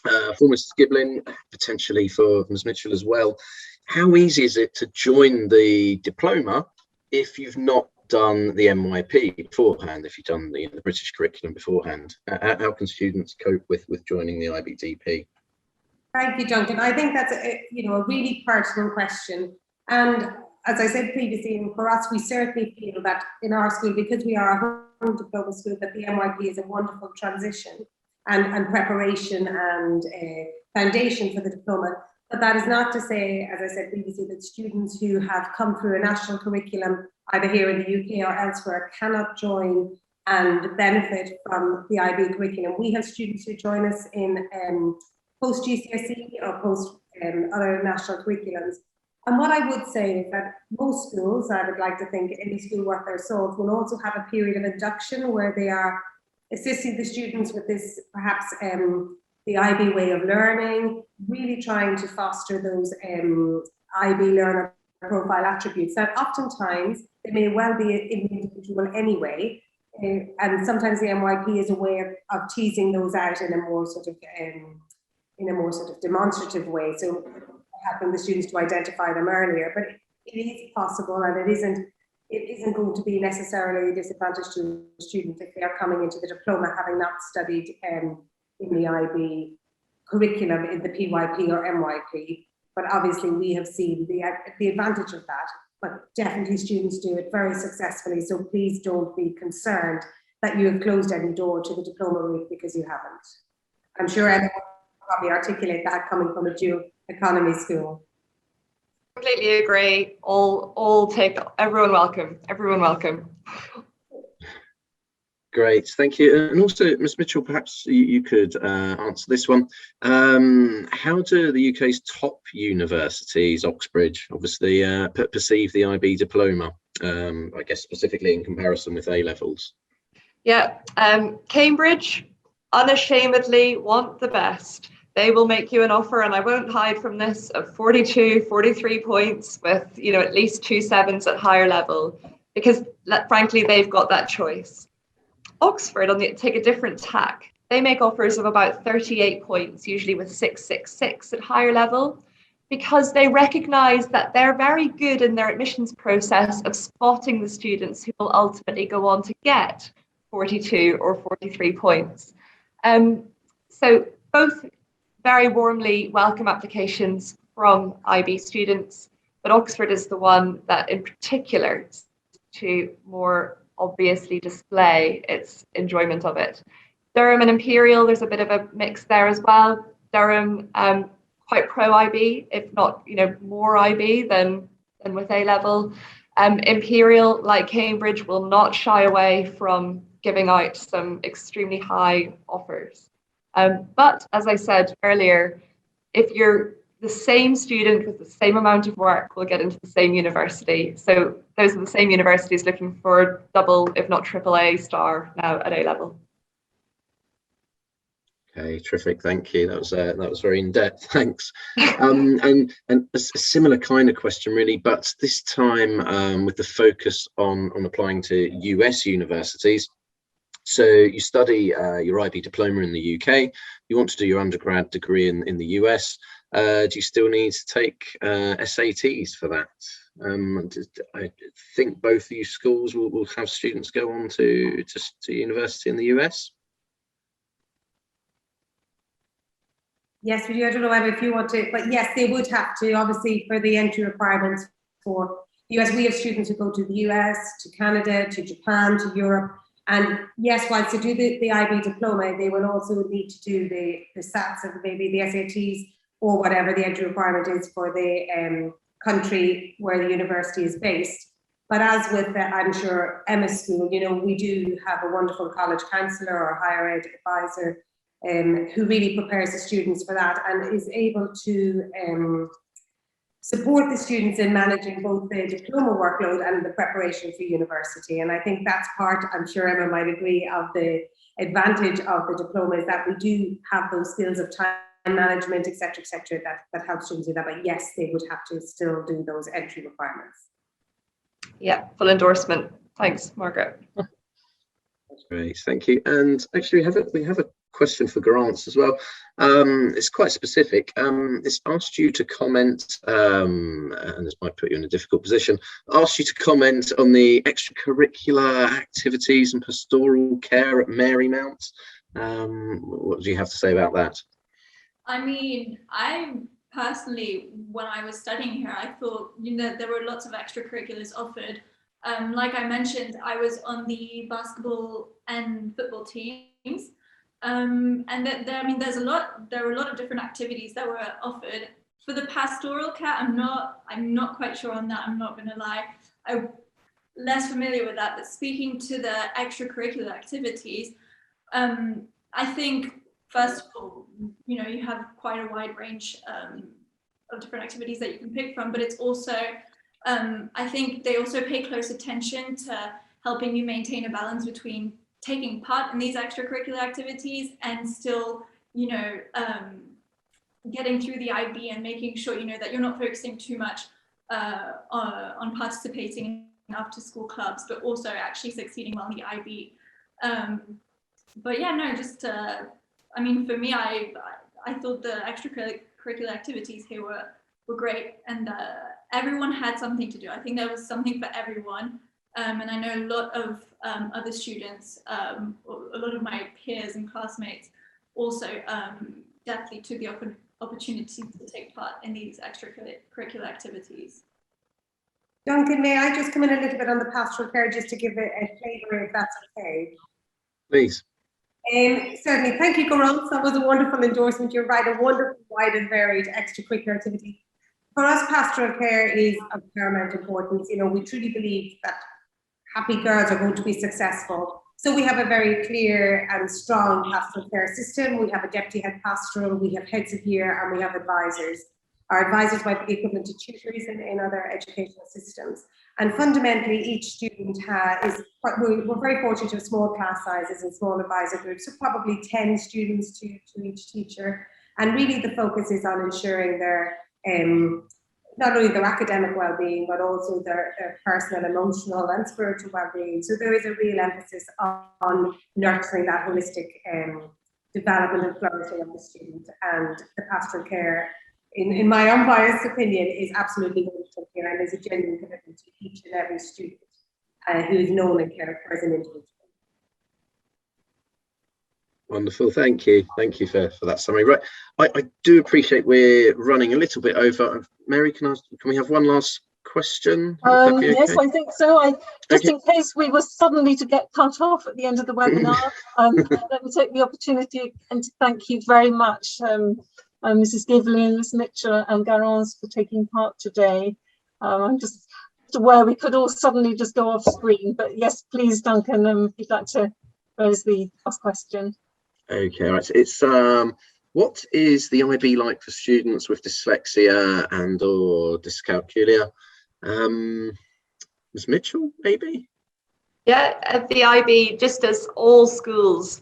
for Mrs. Giblin, potentially for Ms. Mitchell as well. How easy is it to join the diploma if you've not done the MYP beforehand, if you've done the British curriculum beforehand? How can students cope with joining the IBDP? Thank you, Duncan. I think that's a really personal question. And as I said previously, for us, we certainly feel that in our school, because we are a home diploma school, that the MYP is a wonderful transition and preparation and foundation for the diploma. But that is not to say, as I said previously, that students who have come through a national curriculum, either here in the UK or elsewhere, cannot join and benefit from the IB curriculum. We have students who join us in post-GCSE or post other national curriculums, And what I would say is that most schools, I would like to think any school worth their salt, will also have a period of induction where they are assisting the students with this, perhaps the IB way of learning, really trying to foster those IB learner profile attributes that oftentimes they may well be in the individual anyway. And sometimes the MYP is a way of teasing those out in a more sort of demonstrative way. So helping the students to identify them earlier, but it is possible, and it isn't going to be necessarily a disadvantage to students if they are coming into the diploma having not studied in the IB curriculum in the PYP or MYP. But obviously we have seen the advantage of that, but definitely students do it very successfully. So please don't be concerned that you have closed any door to the diploma route, because you haven't. I'm sure everyone will probably articulate that coming from a dual economy school. Completely agree. All take everyone welcome. Everyone welcome. Great, thank you. And also, Ms. Mitchell, perhaps you could answer this one. How do the UK's top universities, Oxbridge, obviously, perceive the IB diploma? I guess specifically in comparison with A levels. Yeah, Cambridge unashamedly want the best. They will make you an offer, and I won't hide from this, of 42, 43 points with, at least 2 7s at higher level, because frankly, they've got that choice. Oxford, take a different tack. They make offers of about 38 points, usually with 666 at higher level, because they recognise that they're very good in their admissions process of spotting the students who will ultimately go on to get 42 or 43 points. So both very warmly welcome applications from IB students, but Oxford is the one that in particular to more obviously display its enjoyment of it. Durham and Imperial, there's a bit of a mix there as well. Durham, quite pro IB, if not more IB than with A level. Imperial, like Cambridge, will not shy away from giving out some extremely high offers. But as I said earlier, if you're the same student with the same amount of work will get into the same university. So those are the same universities looking for double, if not triple A star now at A level. Okay, terrific. Thank you. That was very in depth. Thanks. And a similar kind of question, really, but this time with the focus on applying to US universities. So you study your IB diploma in the UK. You want to do your undergrad degree in the US. Do you still need to take SATs for that? I think both of you schools will have students go on to university in the US. Yes, we do. I don't know whether if you want to, but yes, they would have to, obviously, for the entry requirements for the US. We have students who go to the US, to Canada, to Japan, to Europe. And yes, whilst they do the IB diploma, they will also need to do the SATs and maybe the SATs or whatever the entry requirement is for the country where the university is based. But as with, I'm sure, Emma's school, we do have a wonderful college counsellor or higher ed advisor who really prepares the students for that and is able to support the students in managing both the diploma workload and the preparation for university. And I think that's part, I'm sure Emma might agree, of the advantage of the diploma is that we do have those skills of time management, et cetera, that helps students do that. But yes, they would have to still do those entry requirements. Yeah, full endorsement. Thanks, Margaret. That's great, thank you. And actually, we have a question for grants as well. It's quite specific. It's asked you to comment, and this might put you in a difficult position, asked you to comment on the extracurricular activities and pastoral care at Marymount. What do you have to say about that? I mean, I personally, when I was studying here, I thought, there were lots of extracurriculars offered. Like I mentioned, I was on the basketball and football teams. And there were a lot of different activities that were offered. For the pastoral care, I'm not quite sure on that. I'm not going to lie. I'm less familiar with that. But speaking to the extracurricular activities, I think first of all, you have quite a wide range different activities that you can pick from, but it's also, I think they also pay close attention to helping you maintain a balance between taking part in these extracurricular activities and still, you know, getting through the IB and making sure, you know, that you're not focusing too much on participating in after school clubs, but also actually succeeding well in the IB. But yeah, no, just, I mean, for me, I thought the extracurricular activities here were great, and everyone had something to do. I think there was something for everyone. And I know a lot of other students, a lot of my peers and classmates also definitely took the opportunity to take part in these extracurricular activities. Duncan, may I just come in a little bit on the pastoral care just to give it a flavour, if that's okay? Please. Certainly, thank you, Garance. That was a wonderful endorsement. You're right, a wonderful, wide and varied extracurricular activity. For us, pastoral care is of paramount importance. You know, we truly believe that happy girls are going to be successful. So we have a very clear and strong pastoral care system. We have a deputy head pastoral, we have heads of year, and we have advisors. Our advisors might be equivalent to tutors in other educational systems. And fundamentally, each student we're very fortunate to have small class sizes and small advisor groups, so probably 10 students to each teacher. And really the focus is on ensuring their not only their academic well-being, but also their personal, emotional and spiritual well-being. So there is a real emphasis on nurturing that holistic development and flourishing of the student. And the pastoral care, in my unbiased opinion, is absolutely wonderful here, and there's a genuine commitment to each and every student who is known and cared for as an individual. Wonderful, thank you for that summary. Right, I do appreciate we're running a little bit over. Mary, can we have one last question? Okay? Yes, I think so. Just in case we were suddenly to get cut off at the end of the webinar, let me take the opportunity and to thank you very much, Mrs. Giblin, Ms. Mitchell and Garance, for taking part today. I'm just aware we could all suddenly just go off screen, but yes, please, Duncan, if you'd like to raise the last question. Okay, right. It's what is the IB like for students with dyslexia and or dyscalculia? Ms. Mitchell, maybe? Yeah, at the IB, just as all schools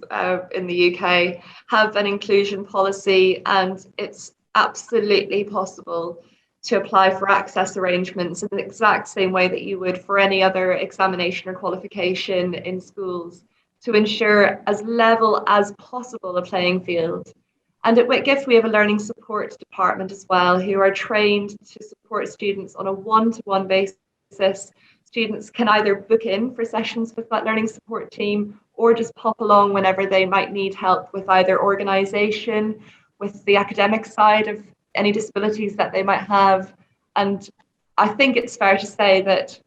in the UK have an inclusion policy, and it's absolutely possible to apply for access arrangements in the exact same way that you would for any other examination or qualification in schools, to ensure as level as possible a playing field. And at Whitgift, we have a learning support department as well, who are trained to support students on a one-to-one basis. Students can either book in for sessions with that learning support team or just pop along whenever they might need help with either organisation, with the academic side of any disabilities that they might have. And I think it's fair to say that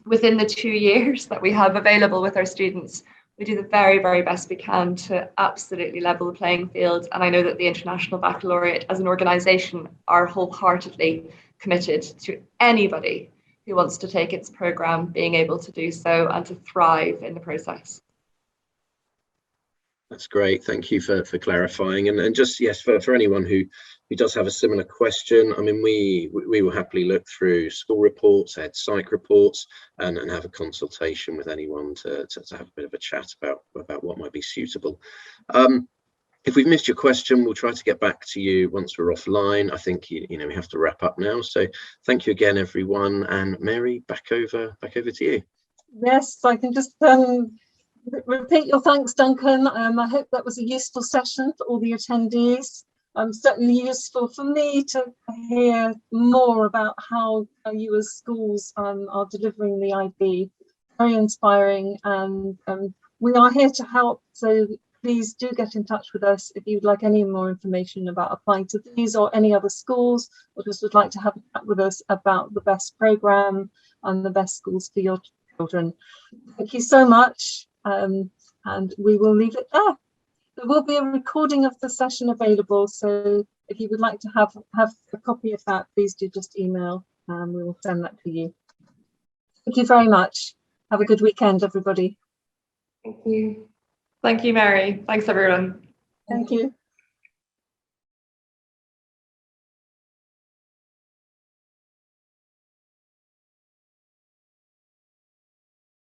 within the 2 years that we have available with our students, we do the very, very best we can to absolutely level the playing field. And I know that the International Baccalaureate as an organisation are wholeheartedly committed to anybody who wants to take its programme being able to do so and to thrive in the process. That's great. Thank you for clarifying. And just, yes, for anyone who does have a similar question, I mean, we will happily look through school reports, ed psych reports, and have a consultation with anyone to have a bit of a chat about what might be suitable. If we've missed your question, we'll try to get back to you once we're offline. I think you know we have to wrap up now. So thank you again, everyone. And Mary, back over to you. Yes, I can just repeat your thanks, Duncan. I hope that was a useful session for all the attendees. Certainly useful for me to hear more about how you as schools are delivering the IB. Very inspiring, and we are here to help. So please do get in touch with us if you'd like any more information about applying to these or any other schools, or just would like to have a chat with us about the best programme and the best schools for your children. Thank you so much, and we will leave it there. There will be a recording of the session available, so if you would like to have a copy of that, please do just email and we will send that to you. Thank you very much. Have a good weekend, everybody. Thank you. Thank you, Mary. Thanks, everyone. Thank you.